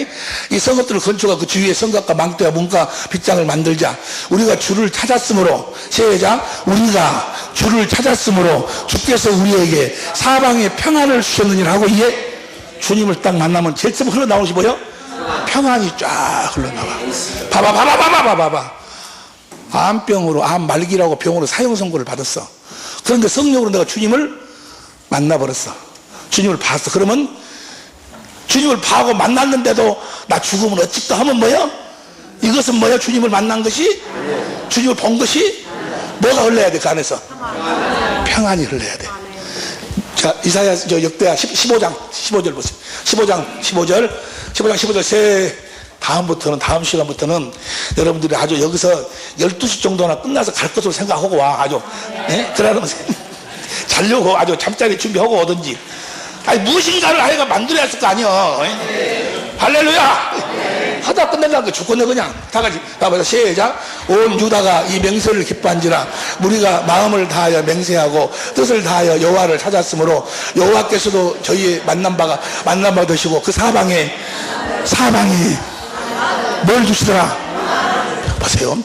이 성읍들을 건축하고 그 주위에 성곽과 망대와 문과 빗장을 만들자. 우리가 주를 찾았으므로, 시작. 우리가 주를 찾았으므로 주께서 우리에게 사방에 평안을 주셨느니라 하고, 이에 주님을 딱 만나면 제일 처음 흘러나오는 것이 뭐예요? 평안이 쫙 흘러나와. 봐봐. 암병으로, 암 말기라고 병으로 사형 선고를 받았어. 그런데 성령으로 내가 주님을 만나버렸어. 주님을 봤어. 그러면 주님을 봐고 만났는데도 나 죽으면 어찌또 하면 뭐야? 이것은 뭐야? 주님을 만난 것이? 주님을 본 것이? 뭐가 흘러야 돼? 그 안에서 평안이 흘러야 돼. 자, 이사야 역대하 15장 15절 보세요. 15장 15절 세 다음부터는, 다음 시간부터는 여러분들이 아주 여기서 12시 정도나 끝나서 갈 것으로 생각하고 와. 아주, 예? 그러면 자려고 아주 잠자리 준비하고 오든지. 아니, 무엇인가를 하여가 만들어야 했을 거 아니야. 할렐루야! 하다 끝낸다는 거 죽겠네, 그냥. 다 같이. 가보자. 시작. 온 유다가 이 맹세를 기뻐한지라 우리가 마음을 다하여 맹세하고 뜻을 다하여 여호와를 찾았으므로 여호와께서도 저희의 만남바 되시고 그 사방에 뭘 주시더라? 보세요.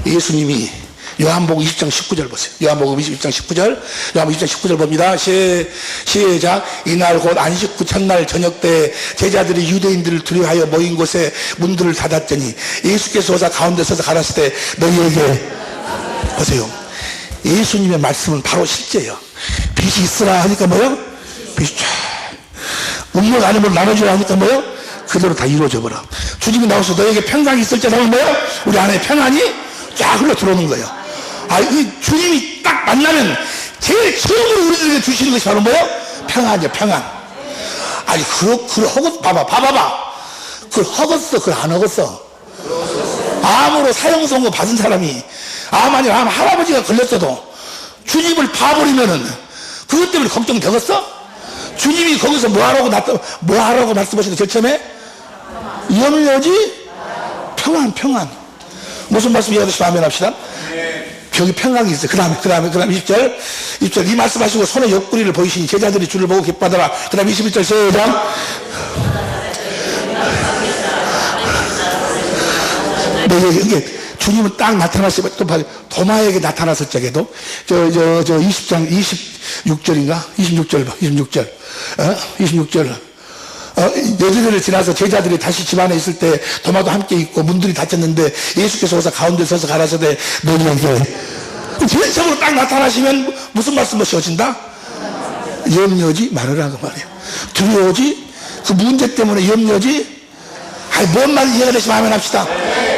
예수님이 요한복음 20장 19절 보세요. 요한복음 20장 19절 봅니다. 시작. 이날 곧 안식 후 첫날 저녁 때 제자들이 유대인들을 두려워하여 모인 곳에 문들을 닫았더니 예수께서 오사 가운데 서서 가라사대 때 너희에게, 보세요. 예수님의 말씀은 바로 실제예요. 빛이 있으라 하니까 뭐요? 빛이 쫙. 음물 아니면 나눠주라 하니까 뭐요? 그대로 다 이루어져 버려. 주님이 나와서 너에게 평강이 있을 때 하면 뭐요? 우리 안에 평안이 쫙 흘러 들어오는 거예요. 아, 이 주님이 딱 만나면 제일 처음으로 우리들에게 주시는 것이 바로 뭐예요? 평안이죠, 평안. 아니, 봐봐. 그걸 허겄어, 그걸 안 허겄어. 암으로 사형 선고 받은 사람이, 암 할아버지가 걸렸어도 주님을 봐버리면은 그것 때문에 걱정 되겠어? 주님이 거기서 뭐하라고 말씀하시는 제일 처음에? 염려지? 평안. 무슨 말씀 이해하듯이 아멘 합시다. 여기 평강이 있어요. 그 다음에 20절 이 말씀하시고 손에 옆구리를 보이시니 제자들이 주를 보고 기뻐하더라. 그 다음에 21절 시작. 이게 주님은 딱 나타났어요. 또 도마에게 나타났을 적에도 26절인가? 26절 여자들을 지나서 제자들이 다시 집안에 있을 때 도마도 함께 있고 문들이 닫혔는데 예수께서 오사 가운데 서서 가라사대 너희에게, 제일 처음으로 딱 나타나시면 무슨 말씀하셔진다? 염려지 말으라 그 말이에요. 두려워지? 그 문제 때문에 염려지? 아니, 뭔 말 이해가 되시면 하면 합시다.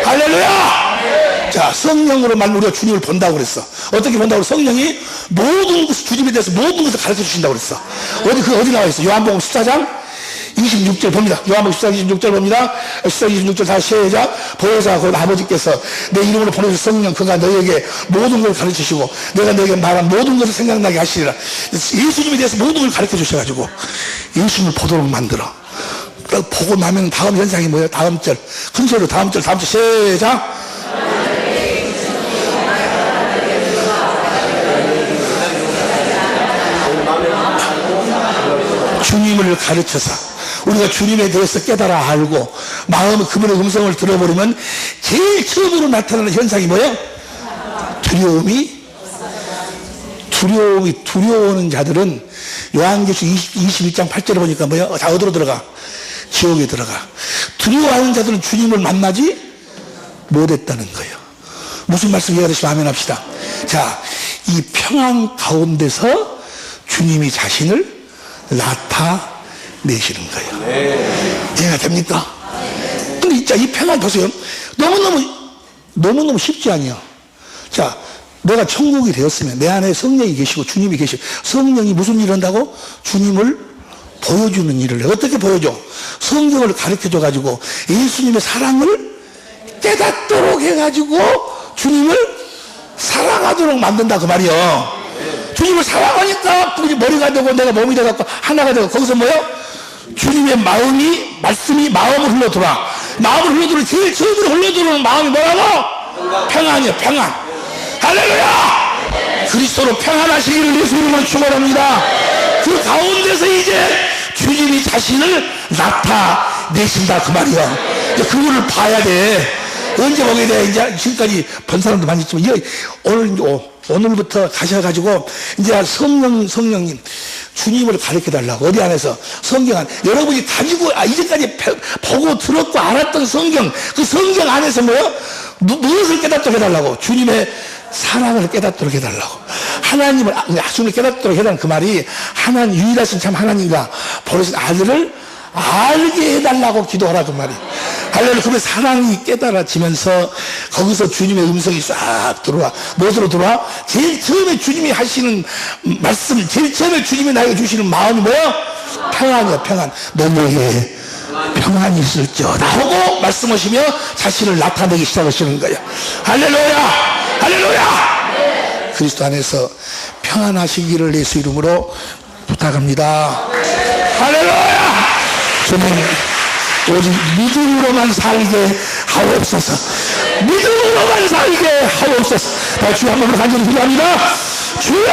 할렐루야! 자, 성령으로만 우리가 주님을 본다고 그랬어. 어떻게 본다고? 성령이 모든 것, 주님에 대해서 모든 것을 가르쳐 주신다고 그랬어. 어디 나와 있어? 요한복음 14장 26절 봅니다. 요한복음 14장 26절 봅니다. 14장 26절 다 시작. 보혜사 곧 아버지께서 내 이름으로 보내주신 성령 그가 너희에게 모든 걸 가르치시고 내가 너에게 말한 모든 것을 생각나게 하시리라. 예수님에 대해서 모든 걸 가르쳐 주셔가지고 예수님을 보도록 만들어. 보고 나면 다음 현상이 뭐예요? 다음 절. 큰 소리로 다음 절 시작. 주님을 가르쳐서 우리가 주님에 대해서 깨달아 알고 마음의 그분의 음성을 들어버리면 제일 처음으로 나타나는 현상이 뭐예요? 두려워하는 자들은 요한계시록 21장 8절에 보니까 뭐예요? 다 어디로 들어가? 지옥에 들어가. 두려워하는 자들은 주님을 만나지 못했다는 거예요. 무슨 말씀 이해가 되시면 아멘 합시다. 자, 이 평안 가운데서 주님이 자신을 나타내시는 거예요. 이해가 됩니까? 근데 진짜 이 평안 보세요. 너무너무 쉽지 않아요. 자, 내가 천국이 되었으면 내 안에 성령이 계시고 주님이 계시고, 성령이 무슨 일을 한다고? 주님을 보여주는 일을 해. 어떻게 보여줘? 성경을 가르쳐줘 가지고 예수님의 사랑을 깨닫도록 해가지고 주님을 사랑하도록 만든다 그 말이요. 주님을 사랑하니까 머리가 되고 내가 몸이 돼갖고 하나가 되고 거기서 뭐요? 주님의 마음이 말씀이 마음을 흘러들어와. 마음을 흘러들어 제일 처음으로 흘러들어오는 마음이 뭐라고? 평안이요. 평안. 할렐루야. 그리스도로 평안하시기를 예수 이름으로 축원합니다. 그 가운데서 이제 주님이 자신을 나타내신다 그 말이요. 이제 그거를 봐야 돼. 언제 보게 돼? 이제 지금까지 본 사람도 많이 있지만 이제 오늘부터 가셔가지고 이제 성령님 주님을 가르쳐 달라고. 어디 안에서? 성경 안. 여러분이 가지고 이제까지 보고 들었고 알았던 성경, 그 성경 안에서 뭐요? 무엇을 깨닫도록 해달라고? 주님의 사랑을 깨닫도록 해달라고. 하나님을 깨닫도록 해달라는 그 말이 하나님 유일하신 참 하나님과 버리신 아들을 알게 해달라고 기도하라 그 말이. 할렐루야. 그러면 사랑이 깨달아지면서 거기서 주님의 음성이 싹 들어와. 무엇으로 들어와? 제일 처음에 주님이 하시는 말씀, 제일 처음에 주님이 나에게 주시는 마음이 뭐야? 평안이야. 평안. 너에게 평안이 있을지어다 하고 말씀하시며 자신을 나타내기 시작하시는 거예요. 할렐루야. 할렐루야. 그리스도 안에서 평안하시기를 예수 이름으로 부탁합니다. 할렐루야. 주님 오직 믿음으로만 살게 하옵소서. 믿음으로만 살게 하옵소서. 주여 한 번만 간절히 기도합니다. 주여